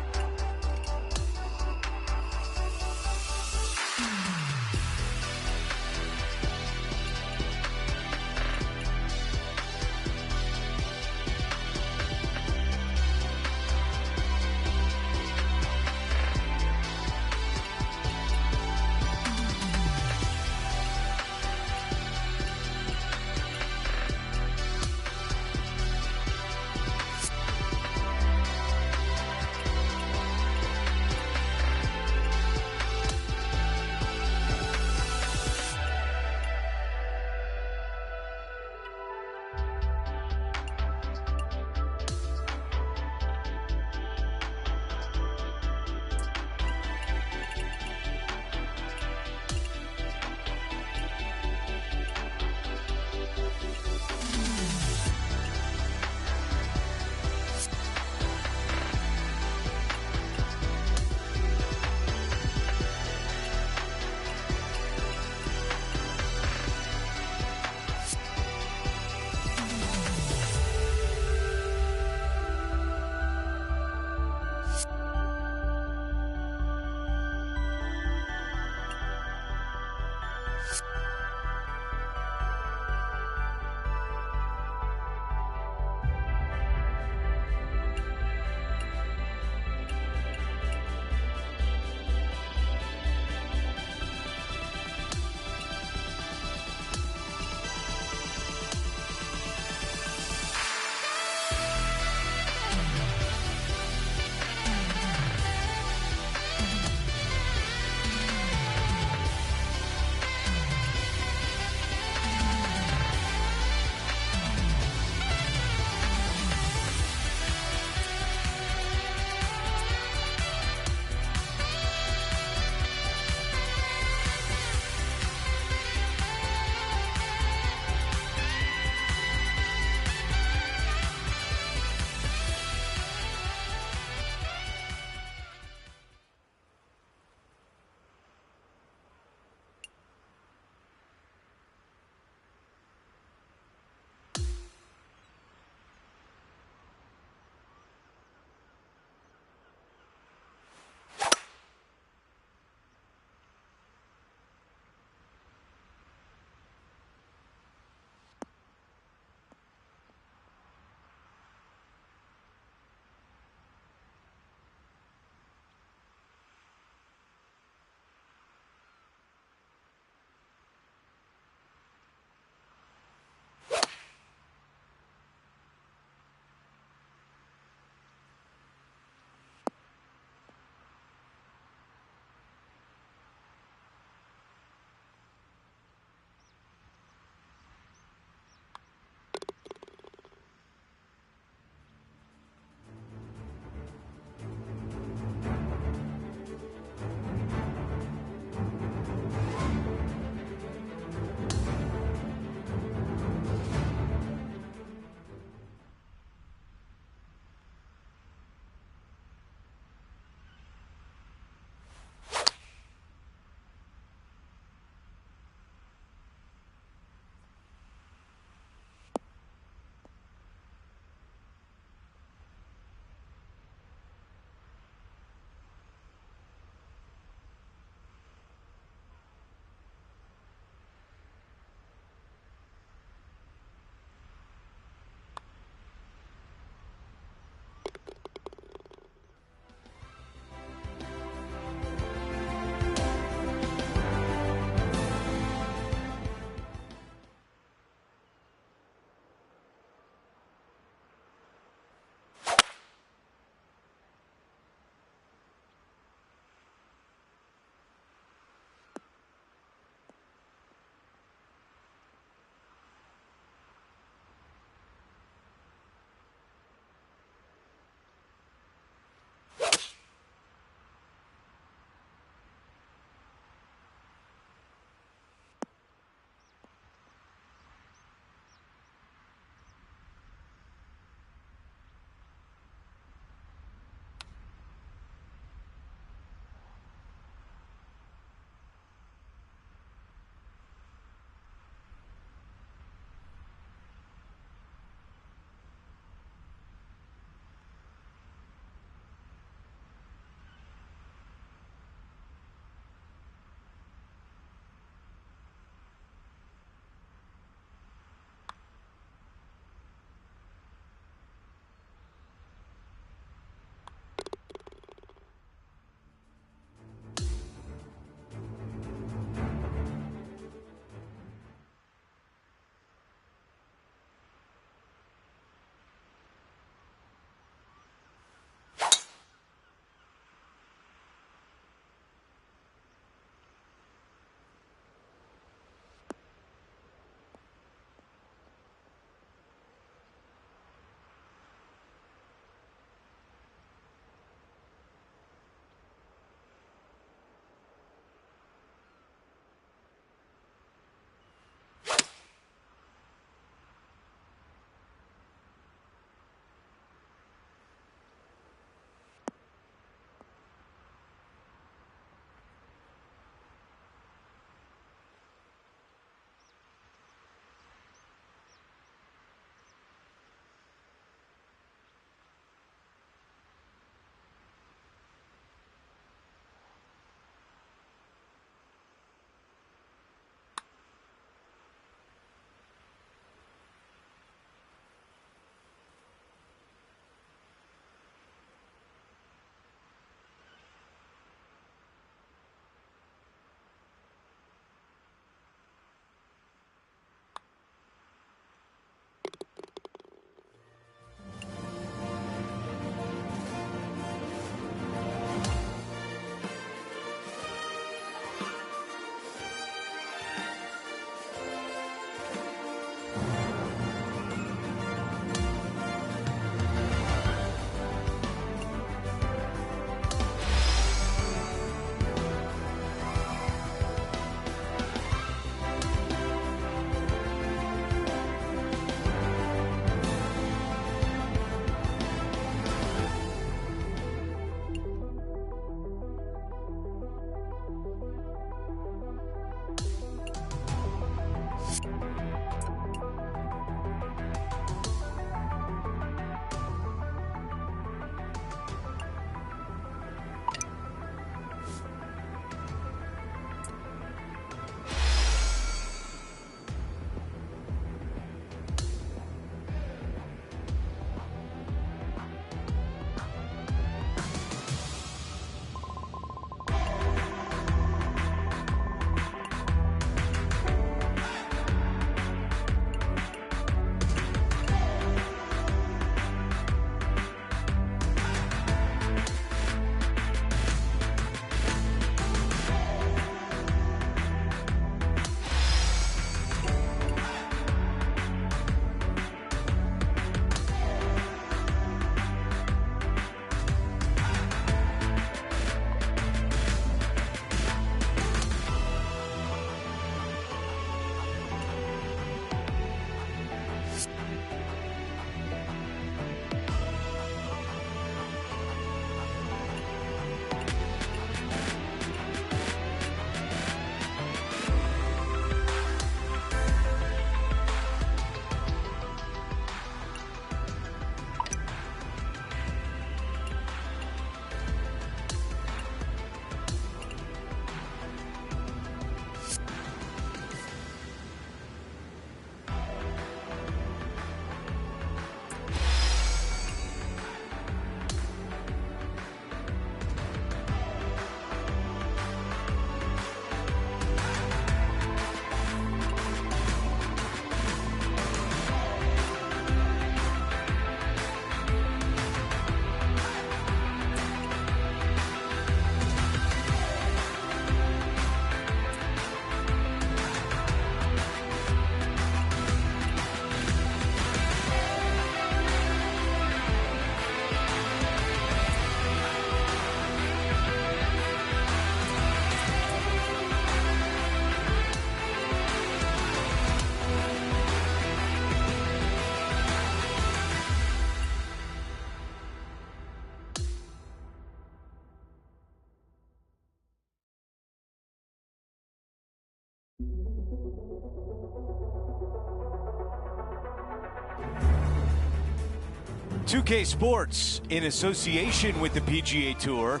2K Sports, in association with the PGA Tour,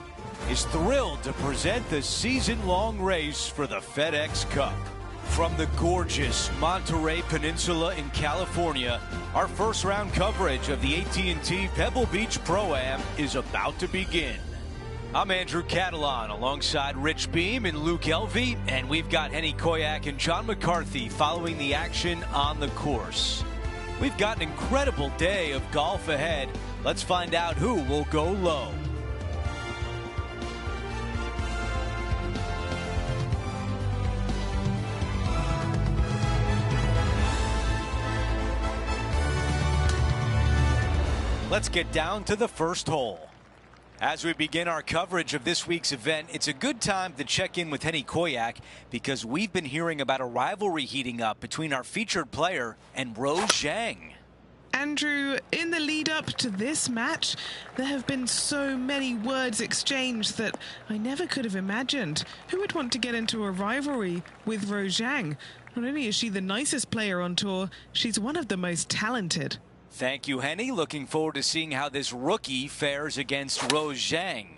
is thrilled to present the season-long race for the FedEx Cup. From the gorgeous Monterey Peninsula in California, our first-round coverage of the AT&T Pebble Beach Pro-Am is about to begin. I'm Andrew Catalan alongside Rich Beam and Luke Elvey, and we've got Henny Koyak and John McCarthy following the action on the course. We've got an incredible day of golf ahead. Let's find out who will go low. Let's get down to the first hole. As we begin our coverage of this week's event, it's a good time to check in with Henny Koyak because we've been hearing about a rivalry heating up between our featured player and Rose Zhang. Andrew, in the lead up to this match, there have been so many words exchanged that I never could have imagined. Who would want to get into a rivalry with Rose Zhang? Not only is she the nicest player on tour, she's one of the most talented. Thank you, Henny. Looking forward to seeing how this rookie fares against Rose Zhang.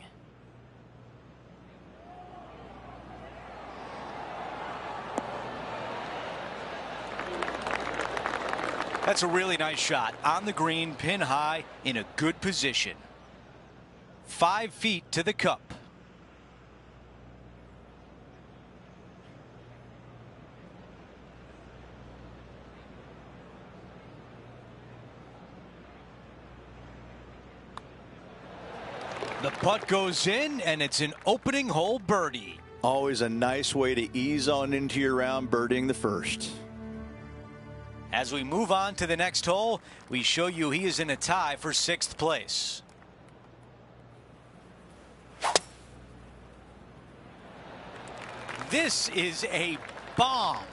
That's a really nice shot. On the green, pin high, in a good position. 5 feet to the cup. The putt goes in, and it's an opening hole birdie. Always a nice way to ease on into your round, birdieing the first. As we move on to the next hole, we show you he is in a tie for 6th place. This is a bomb.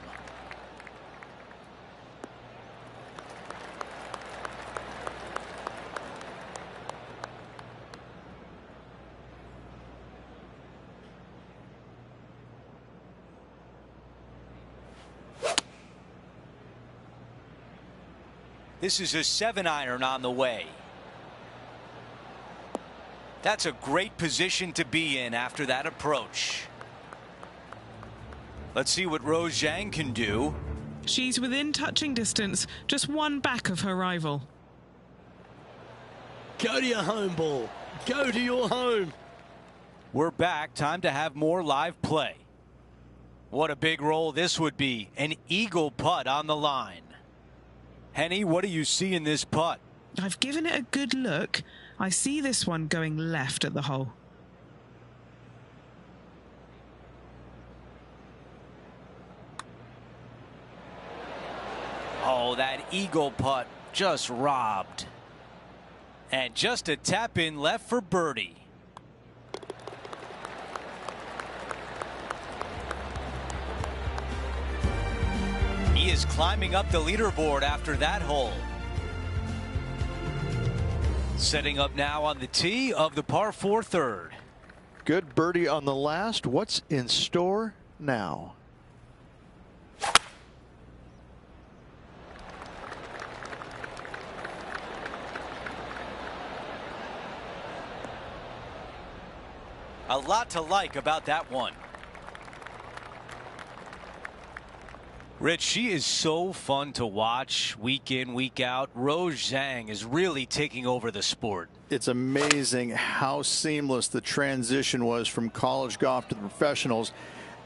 This is a 7-iron on the way. That's a great position to be in after that approach. Let's see what Rose Zhang can do. She's within touching distance, just one back of her rival. Go to your home ball. Go to your home. We're back. Time to have more live play. What a big roll this would be. An eagle putt on the line. Henny, what do you see in this putt? I've given it a good look. I see this one going left at the hole. Oh, that eagle putt just robbed. And just a tap in left for birdie. He is climbing up the leaderboard after that hole. Setting up now on the tee of the par 4 third. Good birdie on the last. What's in store now? A lot to like about that one. Rich, she is so fun to watch week in, week out. Rose Zhang is really taking over the sport. It's amazing how seamless the transition was from college golf to the professionals.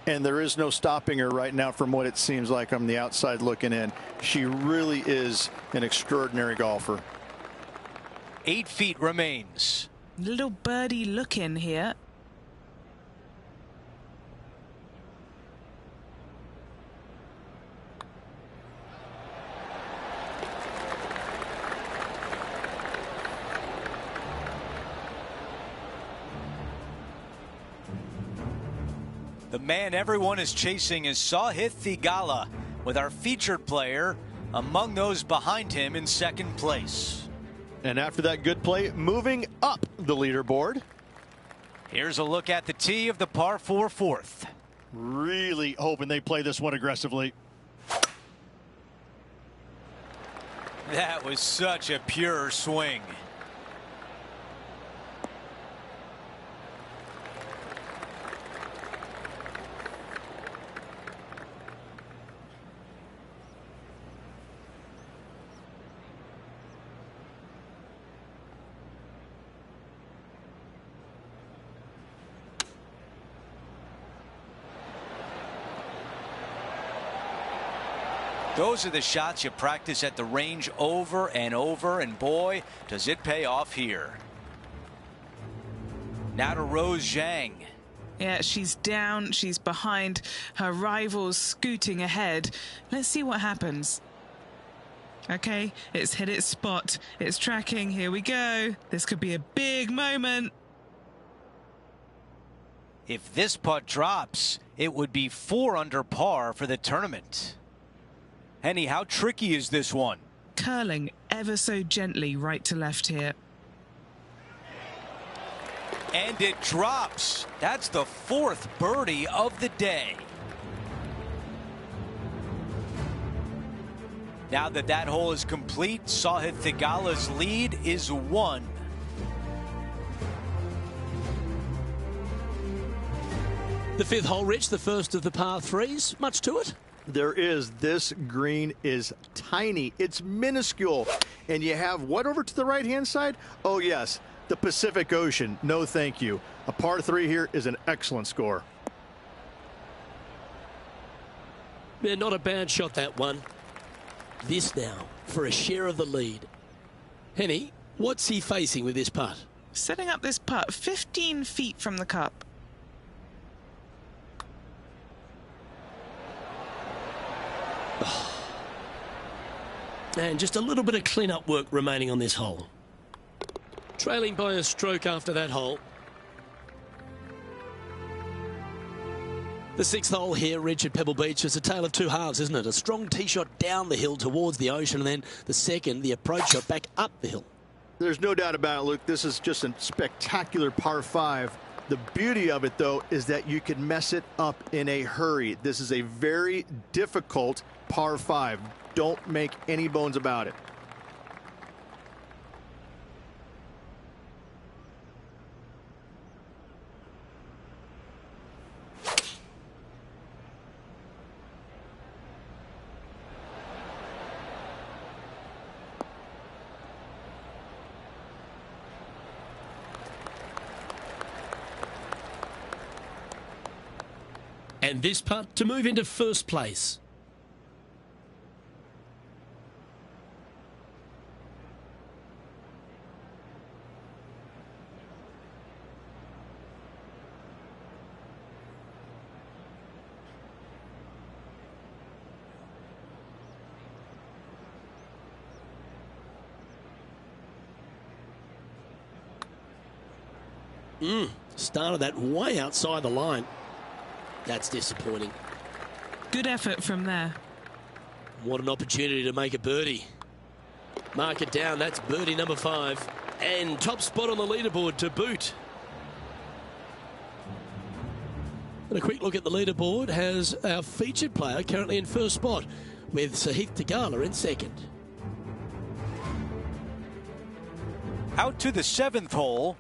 And there is no stopping her right now from what it seems like on the outside looking in. She really is an extraordinary golfer. 8 feet remains. Little birdie look in here. The man everyone is chasing is Sahith Theegala, with our featured player among those behind him in 2nd place. And after that good play, moving up the leaderboard. Here's a look at the tee of the par 4 fourth. Really hoping they play this one aggressively. That was such a pure swing. Those are the shots you practice at the range over and over, and boy, does it pay off here. Now to Rose Zhang. Yeah, she's down, she's behind, her rivals scooting ahead. Let's see what happens. Okay, it's hit its spot, it's tracking, here we go. This could be a big moment. If this putt drops, it would be 4 under par for the tournament. Henny, how tricky is this one? Curling ever so gently right to left here. And it drops. That's the 4th birdie of the day. Now that that hole is complete, Sahith Theegala's lead is 1. The 5th hole, Rich, the first of the par 3s. Much to it? There is. This green is tiny. It's minuscule. And you have what over to the right-hand side? Oh, yes, the Pacific Ocean. No, thank you. A par 3 here is an excellent score. Yeah, not a bad shot, that one. This now for a share of the lead. Henny, what's he facing with this putt? Setting up this putt 15 feet from the cup. And just a little bit of clean-up work remaining on this hole. Trailing by a stroke after that hole. The 6th hole here, Rich, at Pebble Beach, is a tale of two halves, isn't it? A strong tee shot down the hill towards the ocean, and then the second, the approach shot back up the hill. There's no doubt about it, Luke. This is just a spectacular par 5. The beauty of it, though, is that you can mess it up in a hurry. This is a very difficult par 5. Don't make any bones about it. And this putt to move into first place. Started that way outside the line. That's disappointing. Good effort from there. What an opportunity to make a birdie. Mark it down. That's birdie number 5. And top spot on the leaderboard to boot. And a quick look at the leaderboard has our featured player currently in first spot, with Sahith Theegala in second. Out to the 7th hole.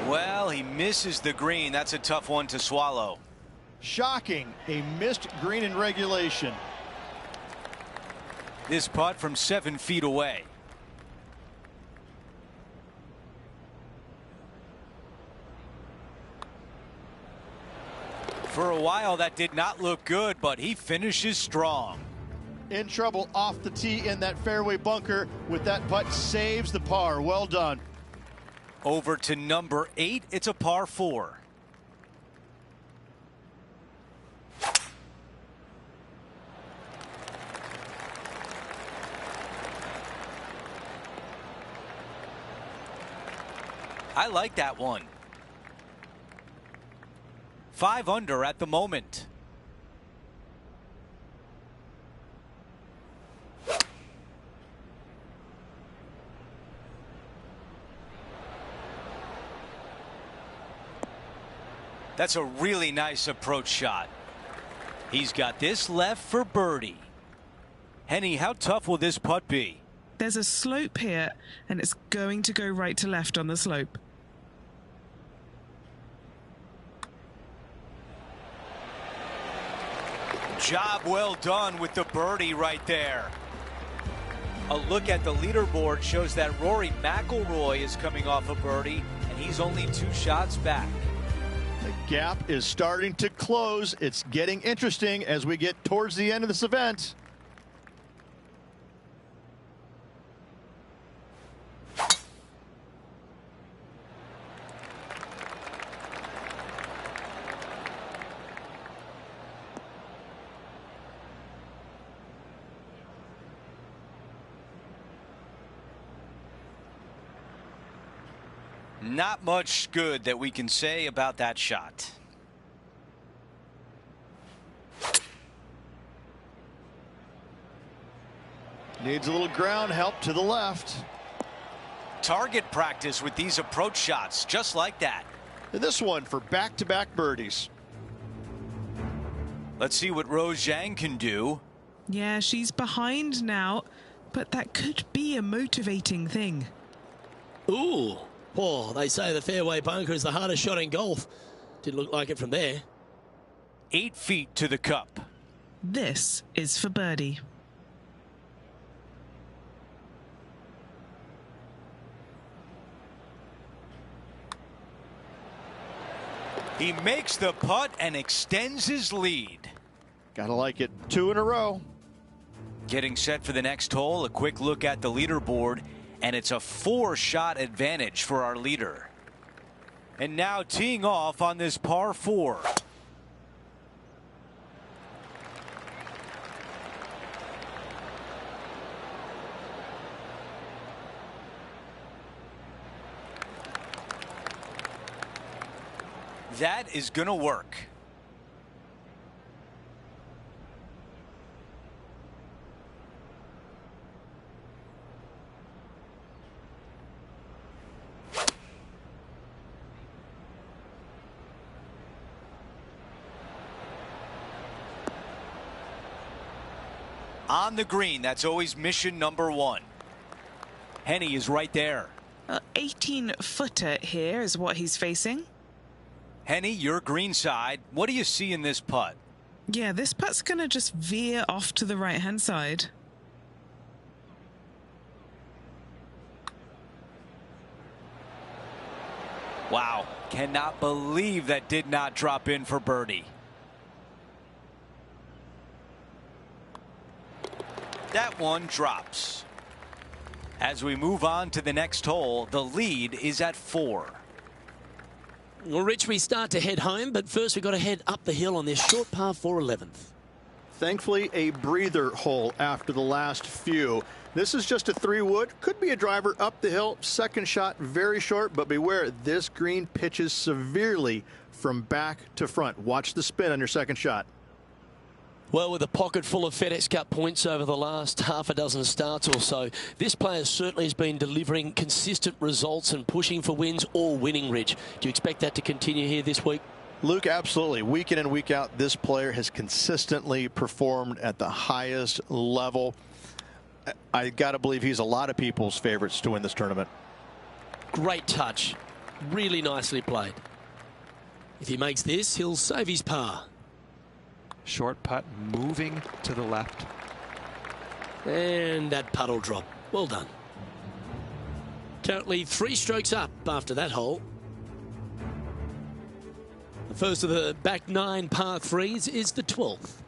Well, he misses the green. That's a tough one to swallow. Shocking. A missed green in regulation. This putt from 7 feet away. For a while, that did not look good, but he finishes strong. In trouble off the tee in that fairway bunker with that putt, saves the par. Well done. Over to number 8. It's a par 4. I like that one. 5 under at the moment. That's a really nice approach shot. He's got this left for birdie. Henny, how tough will this putt be? There's a slope here, and it's going to go right to left on the slope. Job well done with the birdie right there. A look at the leaderboard shows that Rory McIlroy is coming off a birdie, and he's only 2 shots back. The gap is starting to close. It's getting interesting as we get towards the end of this event. Not much good that we can say about that shot. Needs a little ground help to the left. Target practice with these approach shots, just like that. And this one for back-to-back birdies. Let's see what Rose Zhang can do. Yeah, she's behind now, but that could be a motivating thing. Ooh. Oh, they say the fairway bunker is the hardest shot in golf. Didn't look like it from there. 8 feet to the cup. This is for birdie. He makes the putt and extends his lead. Gotta like it. 2 in a row. Getting set for the next hole, a quick look at the leaderboard, and it's a 4-shot advantage for our leader. And now teeing off on this par 4. That is going to work. On the green, that's always mission number 1. Hennie is right there. 18-footer here is what he's facing. Hennie, your green side. What do you see in this putt? Yeah, this putt's going to just veer off to the right-hand side. Wow, cannot believe that did not drop in for birdie. That one drops. As we move on to the next hole, the lead is at 4. Well, Rich, we start to head home, but first we've got to head up the hill on this short par 4 11th. Thankfully, a breather hole after the last few. This is just a 3-wood. Could be a driver up the hill. Second shot, very short, but beware, this green pitches severely from back to front. Watch the spin on your second shot. Well, with a pocket full of FedEx Cup points over the last half a dozen starts or so, this player certainly has been delivering consistent results and pushing for wins or winning, Rich. Do you expect that to continue here this week? Luke, absolutely. Week in and week out, this player has consistently performed at the highest level. I got to believe he's a lot of people's favorites to win this tournament. Great touch. Really nicely played. If he makes this, he'll save his par. Short putt moving to the left. And that putt'll drop. Well done. Currently 3 strokes up after that hole. The first of the back 9 par 3s is the 12th.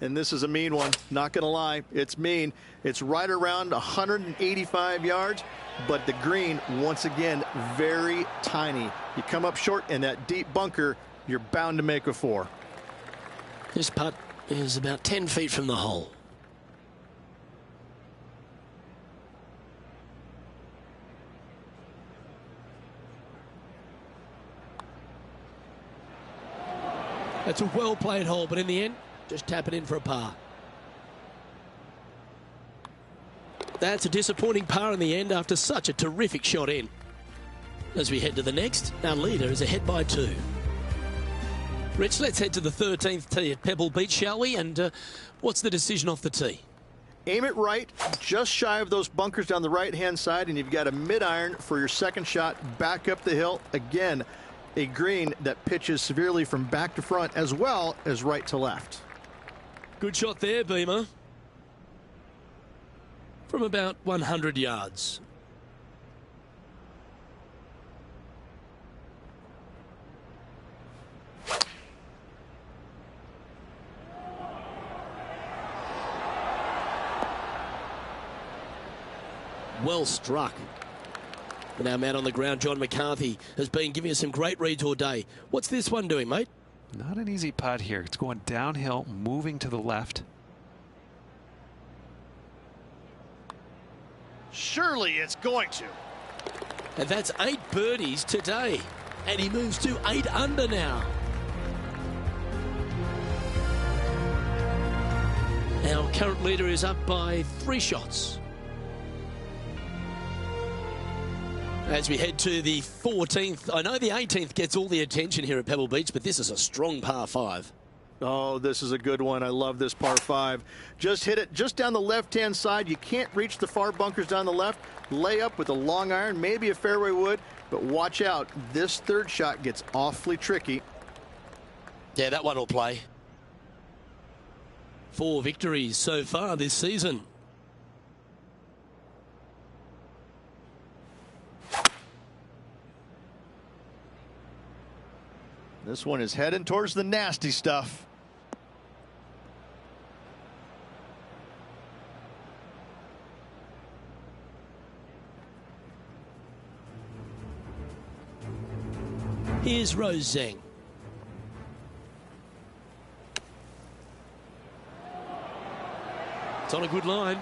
And this is a mean one. Not going to lie. It's mean. It's right around 185 yards, but the green, once again, very tiny. You come up short in that deep bunker, you're bound to make a 4. This putt is about 10 feet from the hole. That's a well-played hole, but in the end, just tap it in for a par. That's a disappointing par in the end after such a terrific shot in. As we head to the next, our leader is ahead by 2. Rich, let's head to the 13th tee at Pebble Beach, shall we? And what's the decision off the tee? Aim it right, just shy of those bunkers down the right-hand side, and you've got a mid-iron for your second shot back up the hill. Again, a green that pitches severely from back to front as well as right to left. Good shot there, Beamer. from about 100 yards. Well struck. And our man on the ground, John McCarthy, has been giving us some great reads all day. What's this one doing, mate? Not an easy putt here. It's going downhill, moving to the left. Surely it's going to. And that's 8 birdies today. And he moves to 8 under now. Our current leader is up by 3 shots. As we head to the 14th, I know the 18th gets all the attention here at Pebble Beach, but this is a strong par 5. Oh, this is a good one. I love this par 5. Just hit it just down the left-hand side. You can't reach the far bunkers down the left. Lay up with a long iron, maybe a fairway wood, but watch out. This third shot gets awfully tricky. Yeah, that one will play. 4 victories so far this season. This one is heading towards the nasty stuff. Here's Rose Zhang. It's on a good line.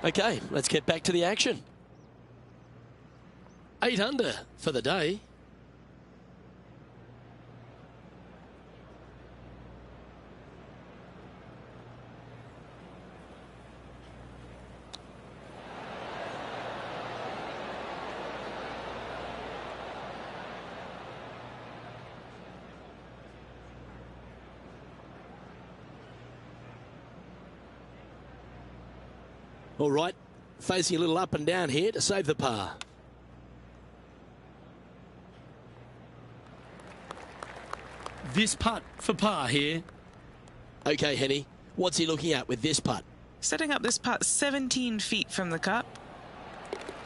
Okay, let's get back to the action. 8 under for the day. All right, facing a little up and down here to save the par. This putt for par here. Okay, Henny, what's he looking at with this putt? Setting up this putt 17 feet from the cup.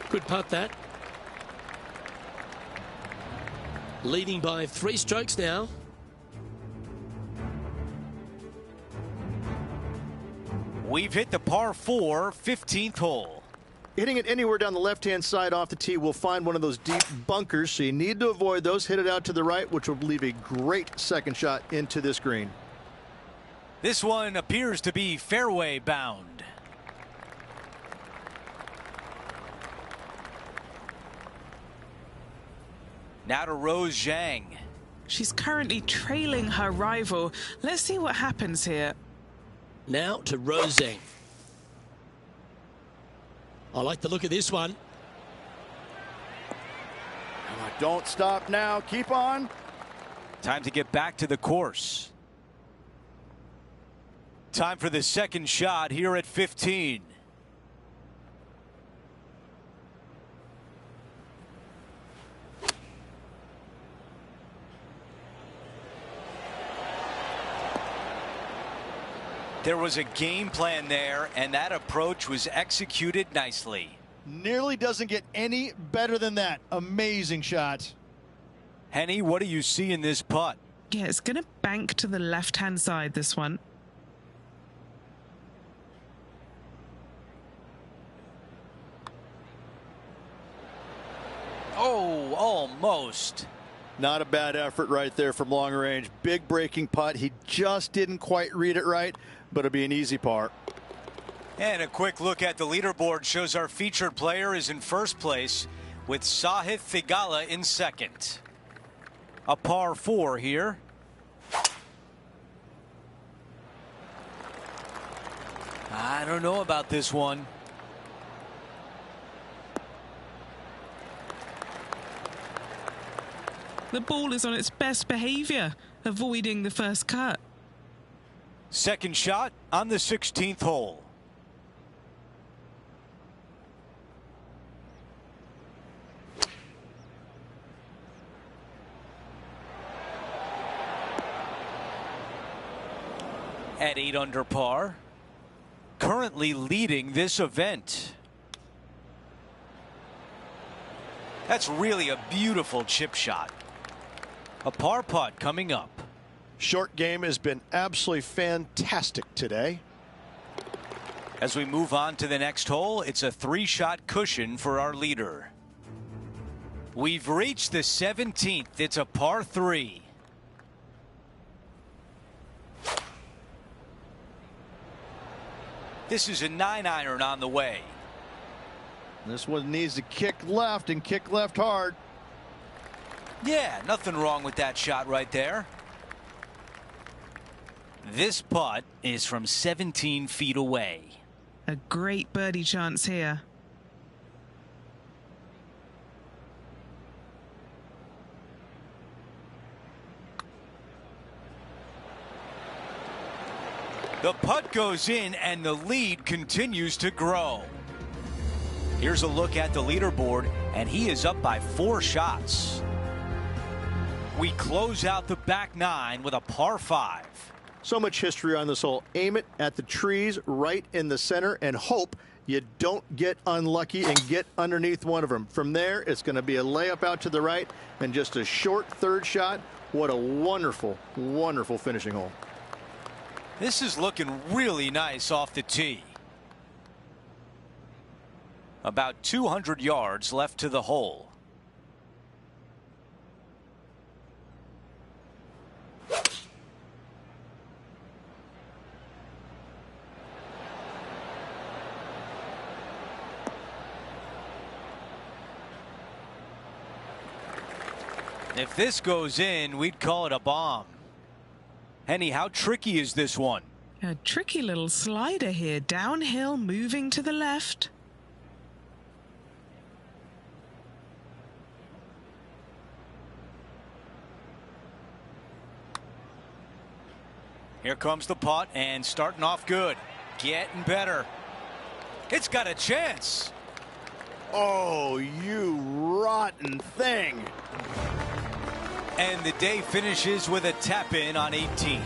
Good putt, that. Leading by 3 strokes now. We've hit the par 4 15th hole. Hitting it anywhere down the left-hand side off the tee will find one of those deep bunkers, so you need to avoid those. Hit it out to the right, which will leave a great second shot into this green. This one appears to be fairway bound. Now to Rose Zhang. She's currently trailing her rival. Let's see what happens here. Now to Rose Zhang. I like the look of this one. Don't stop now. Keep on. Time to get back to the course. Time for the second shot here at 15. There was a game plan there, and that approach was executed nicely. Nearly doesn't get any better than that. Amazing shot. Henny, what do you see in this putt? Yeah, it's going to bank to the left-hand side, this one. Oh, almost. Not a bad effort right there from long range. Big breaking putt. He just didn't quite read it right, but it'll be an easy par. And a quick look at the leaderboard shows our featured player is in first place with Sahith Theegala in second. A par 4 here. I don't know about this one. The ball is on its best behavior, avoiding the first cut. Second shot on the 16th hole. At 8 under par. currently leading this event. That's really a beautiful chip shot. A par putt coming up. Short game has been absolutely fantastic today. As we move on to the next hole, it's a 3-shot cushion for our leader. We've reached the 17th. It's a par 3. This is a 9-iron on the way. This one needs to kick left and kick left hard. Yeah, nothing wrong with that shot right there. This putt is from 17 feet away. A great birdie chance here. The putt goes in and the lead continues to grow. Here's a look at the leaderboard, and he is up by 4 shots. We close out the back 9 with a par 5. So much history on this hole. Aim it at the trees right in the center and hope you don't get unlucky and get underneath one of them. From there, it's going to be a layup out to the right and just a short 3rd shot. What a wonderful, wonderful finishing hole. This is looking really nice off the tee. About 200 yards left to the hole. If this goes in, we'd call it a bomb. Henny, how tricky is this one? A tricky little slider here, downhill, moving to the left. Here comes the putt, and starting off good. Getting better. It's got a chance. Oh, you rotten thing. And the day finishes with a tap in on 18.